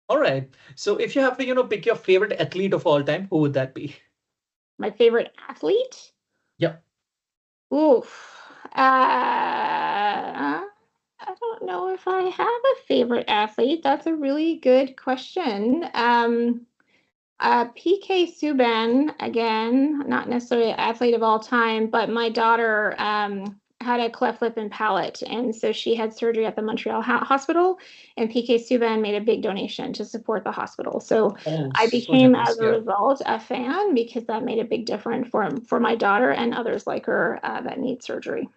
All right. So if you have to, pick your favorite athlete of all time, who would that be? My favorite athlete? Yeah. Oof. I don't know if I have a favorite athlete. That's a really good question. PK Subban, again, not necessarily an athlete of all time, but my daughter had a cleft lip and palate. And so she had surgery at the Montreal hospital, and PK Subban made a big donation to support the hospital. So Oh, I so became, generous. as a Yeah. result, a fan because that made a big difference for my daughter and others like her that need surgery.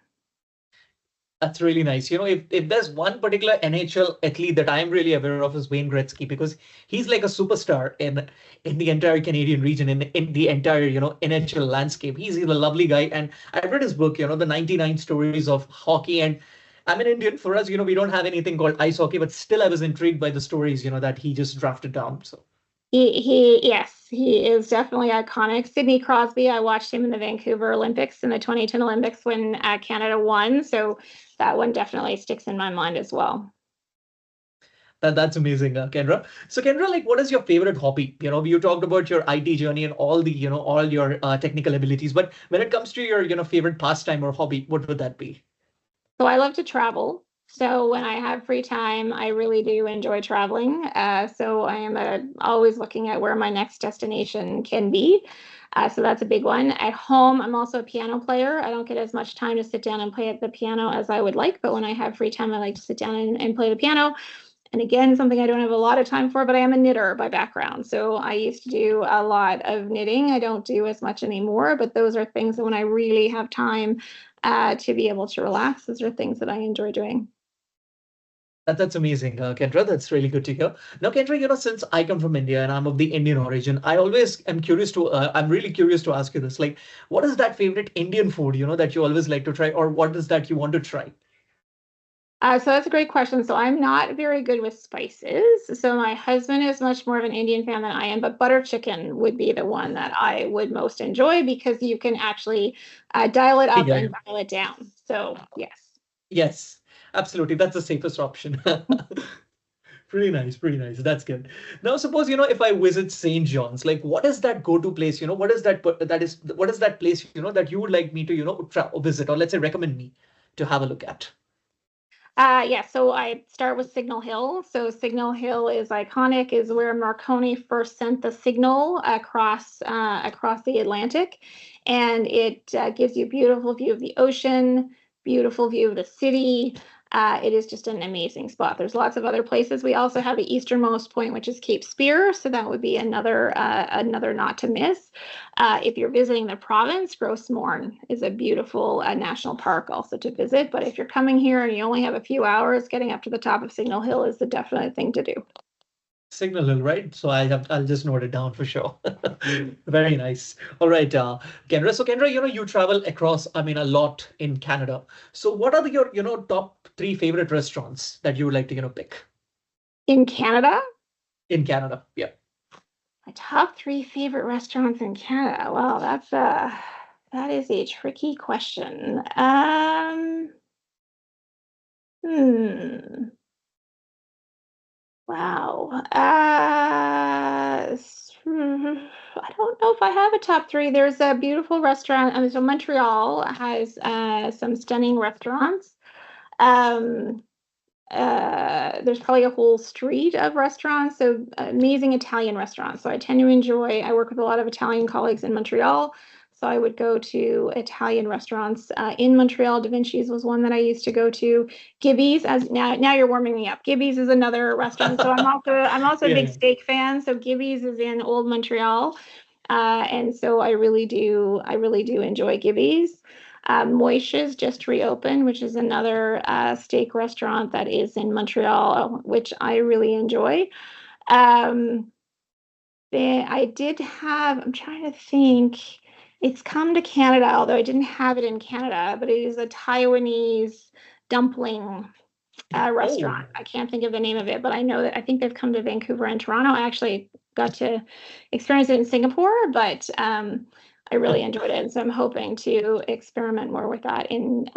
That's really nice. If there's one particular NHL athlete that I'm really aware of is Wayne Gretzky, because he's like a superstar in the entire Canadian region, in the entire, NHL landscape. He's a lovely guy. And I've read his book, the 99 stories of hockey. And I'm an Indian. For us, we don't have anything called ice hockey, but still I was intrigued by the stories, that he just drafted down. So Yes, he is definitely iconic. Sidney Crosby, I watched him in the Vancouver Olympics in the 2010 Olympics when Canada won. So that one definitely sticks in my mind as well. that's amazing, Kendra. So Kendra, like, what is your favorite hobby? You talked about your IT journey and all the, all your technical abilities, but when it comes to your, favorite pastime or hobby, what would that be? So I love to travel. So when I have free time, I really do enjoy traveling. So I am always looking at where my next destination can be. So that's a big one. At home, I'm also a piano player. I don't get as much time to sit down and play at the piano as I would like, but when I have free time, I like to sit down and play the piano. And again, something I don't have a lot of time for, but I am a knitter by background. So I used to do a lot of knitting. I don't do as much anymore, but those are things that when I really have time to be able to relax, those are things that I enjoy doing. That's amazing, Kendra. That's really good to hear. Now, Kendra, since I come from India and I'm of the Indian origin, I always am curious to, I'm really curious to ask you this. Like, what is that favorite Indian food, that you always like to try, or what is that you want to try? So that's a great question. So I'm not very good with spices. So my husband is much more of an Indian fan than I am, but butter chicken would be the one that I would most enjoy because you can actually dial it up Yeah. and dial it down. So yes. Yes, absolutely. That's the safest option. Pretty nice, pretty nice. That's good. Now, suppose, if I visit St. John's, like what is that go-to place? What is what is that place, that you would like me to, visit, or let's say recommend me to have a look at? Yeah, so I start with Signal Hill. So Signal Hill is iconic, is where Marconi first sent the signal across the Atlantic, and it gives you a beautiful view of the ocean, beautiful view of the city. It is just an amazing spot. There's lots of other places. We also have the easternmost point, which is Cape Spear, so that would be another not to miss. If you're visiting the province, Gros Morne is a beautiful national park also to visit. But if you're coming here and you only have a few hours, getting up to the top of Signal Hill is the definite thing to do. Signal Hill, right? So I'll just note it down for sure. Very nice. All right, Kendra. So Kendra, you travel across, I mean, a lot in Canada. So what are your, top three favorite restaurants that you would like to, pick In Canada, in Canada? Yeah. my top three favorite restaurants in Canada. Well, that is a tricky question. Hmm. Wow. I don't know if I have a top three. There's a beautiful restaurant. So Montreal has some stunning restaurants. Um, there's probably a whole street of restaurants, so amazing Italian restaurants. So I tend to enjoy, I work with a lot of Italian colleagues in Montreal. So I would go to Italian restaurants in Montreal. Da Vinci's was one that I used to go to. Gibby's, as now you're warming me up. Gibby's is another restaurant. So I'm also a big Yeah. steak fan. So Gibby's is in Old Montreal. And so I really do enjoy Gibby's. Moishes just reopened, which is another steak restaurant that is in Montreal, which I really enjoy. Um, I did have, I'm trying to think, it's come to Canada, although I didn't have it in Canada, but it is a Taiwanese dumpling restaurant. Oh, I can't think of the name of it, but I think they've come to Vancouver and Toronto. I actually got to experience it in Singapore, but I really enjoyed it. And so I'm hoping to experiment more with that in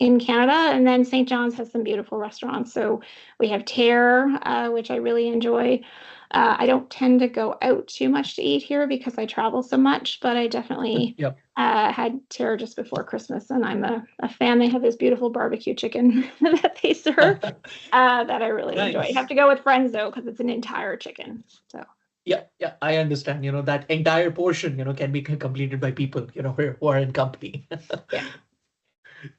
Canada. And then St. John's has some beautiful restaurants. So we have Terre, which I really enjoy. I don't tend to go out too much to eat here because I travel so much, but I definitely yeah. had Terre just before Christmas, and I'm a fan. They have this beautiful barbecue chicken that they serve that I really enjoy. You have Nice. to go with friends though, because it's an entire chicken. So Yeah, yeah, I understand. That entire portion, can be completed by people, who are in company. yeah.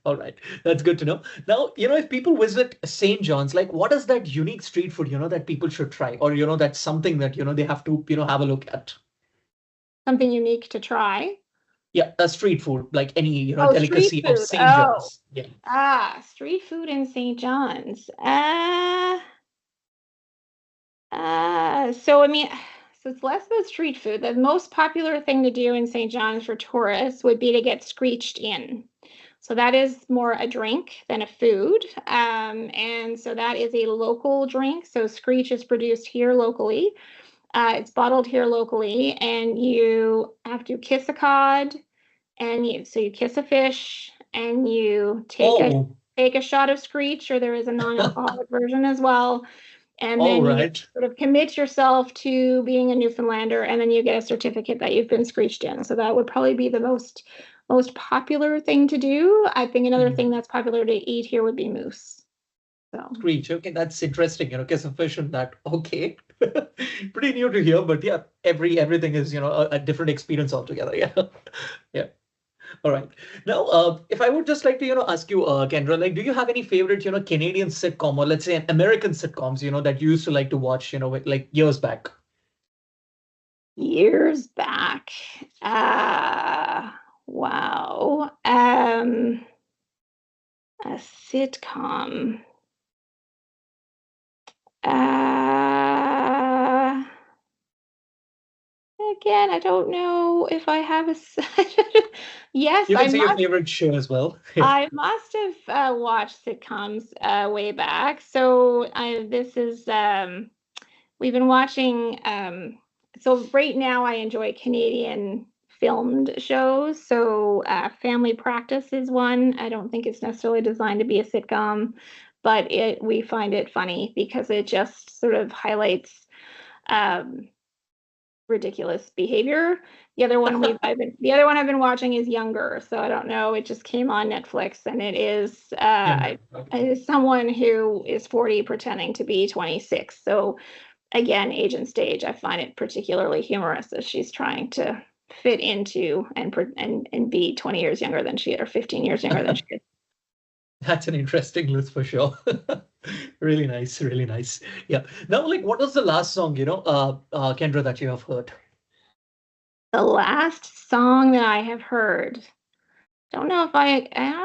All right, that's good to know. Now, if people visit St. John's, like what is that unique street food, that people should try, or that's something that they have to, have a look at. Something unique to try. Yeah, a street food, like any, Oh, street delicacy of food. St. Oh, John's. Yeah. street food in St. John's. So I mean, so it's less about street food. The most popular thing to do in St. John's for tourists would be to get screeched in. So that is more a drink than a food. And so that is a local drink. So screech is produced here locally. It's bottled here locally, and you have to kiss a cod, and you kiss a fish, and you Oh, take a shot of screech, or there is a non-alcoholic version as well. And all then you right. sort of commit yourself to being a Newfoundlander, and then you get a certificate that you've been screeched in. So that would probably be the most popular thing to do. I think another thing Mhm. that's popular to eat here would be moose. So Screech. Okay, that's interesting. Kiss a fish and that. Okay. Pretty new to hear, but yeah, everything is, a different experience altogether. Yeah. Yeah. All right. Now, if I would just like to, ask you, Kendra, like, do you have any favorite, Canadian sitcom or let's say an American sitcoms, that you used to like to watch, like years back? years back. Wow. A sitcom. Uh, Again, I don't know if I have Yes, You can say your favorite show as well. Yeah. I must have watched sitcoms way back. So this is we've been watching. So right now, I enjoy Canadian filmed shows. So Family Practice is one. I don't think it's necessarily designed to be a sitcom, but we find it funny because it just sort of highlights um, ridiculous behavior. The other one I've been watching is Younger, so I don't know. It just came on Netflix, and it is it is someone who is 40 pretending to be 26. So again, age and stage. I find it particularly humorous as she's trying to fit into and be 20 years younger than she is, or 15 years younger than she is. That's an interesting list for sure. Really nice, really nice. Yeah. Now, like, what was the last song, Kendra, that you have heard? The last song that I have heard. I don't know if I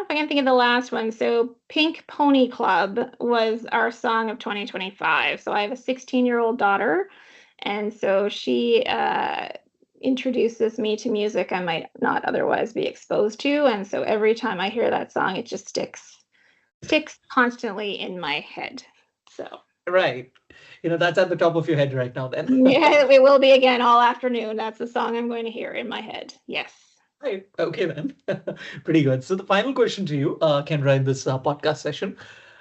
can think of the last one. So Pink Pony Club was our song of 2025. So I have a 16-year-old daughter, and so she introduces me to music I might not otherwise be exposed to. And so every time I hear that song, it just sticks constantly in my head. So Right. That's at the top of your head right now, then. yeah, it will be again all afternoon. That's the song I'm going to hear in my head. Yes. Right. Okay, then. Pretty good. So the final question to you, Kendra, in this podcast session,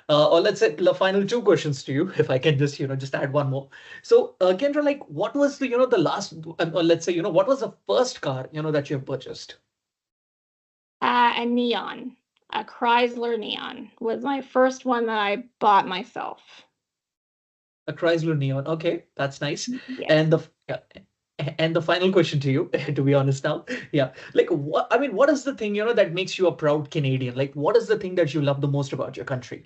or let's say the final two questions to you, if I can just add one more. So, Kendra, like, what was the last, or let's say, what was the first car, that you have purchased? A Neon, a Chrysler Neon was my first one that I bought myself. A Chrysler Neon. Okay, that's nice. Yes. And the final question to you, to be honest now, yeah, like what is the thing that makes you a proud Canadian? Like, what is the thing that you love the most about your country?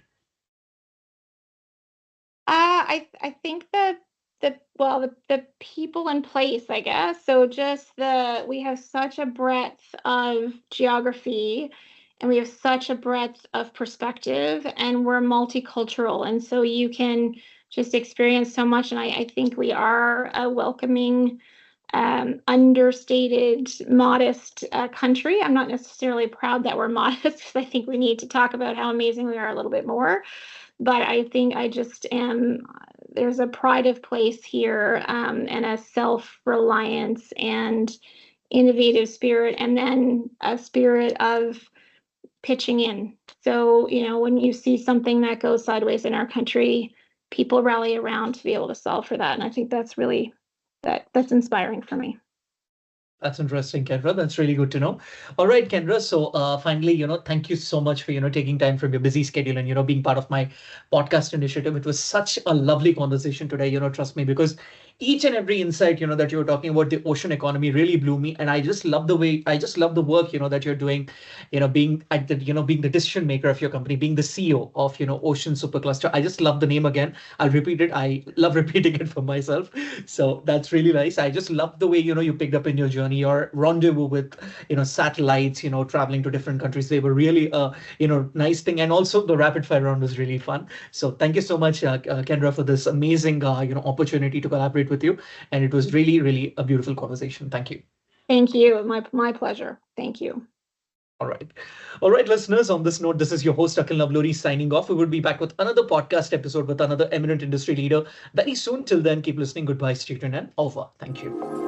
I think that the people in place, I guess. So just we have such a breadth of geography, and we have such a breadth of perspective, and we're multicultural, and so you can just experience so much. And I think we are a welcoming, understated, modest country. I'm not necessarily proud that we're modest because I think we need to talk about how amazing we are a little bit more. But I think I just am, there's a pride of place here, and a self-reliance and innovative spirit, and then a spirit of pitching in. So, when you see something that goes sideways in our country, people rally around to be able to solve for that. And I think that's really that's inspiring for me. That's interesting, Kendra. That's really good to know. All right, Kendra. So finally, thank you so much for, taking time from your busy schedule and, being part of my podcast initiative. It was such a lovely conversation today, trust me, because each and every insight, that you were talking about the ocean economy really blew me. And I just love the work, that you're doing, being at the, being the decision maker of your company, being the CEO of, Ocean Supercluster. I just love the name again. I'll repeat it. I love repeating it for myself. So that's really nice. I just love the way, you picked up in your journey, your rendezvous with, satellites, traveling to different countries. They were really, nice thing. And also the rapid fire round was really fun. So thank you so much, Kendra, for this amazing, opportunity to collaborate with you. And it was really, really a beautiful conversation. Thank you. Thank you. My pleasure. Thank you. All right. All right, listeners. On this note, this is your host, Akhil Navluri, signing off. We will be back with another podcast episode with another eminent industry leader very soon. Till then, keep listening. Goodbye, stay tuned, and over. Thank you.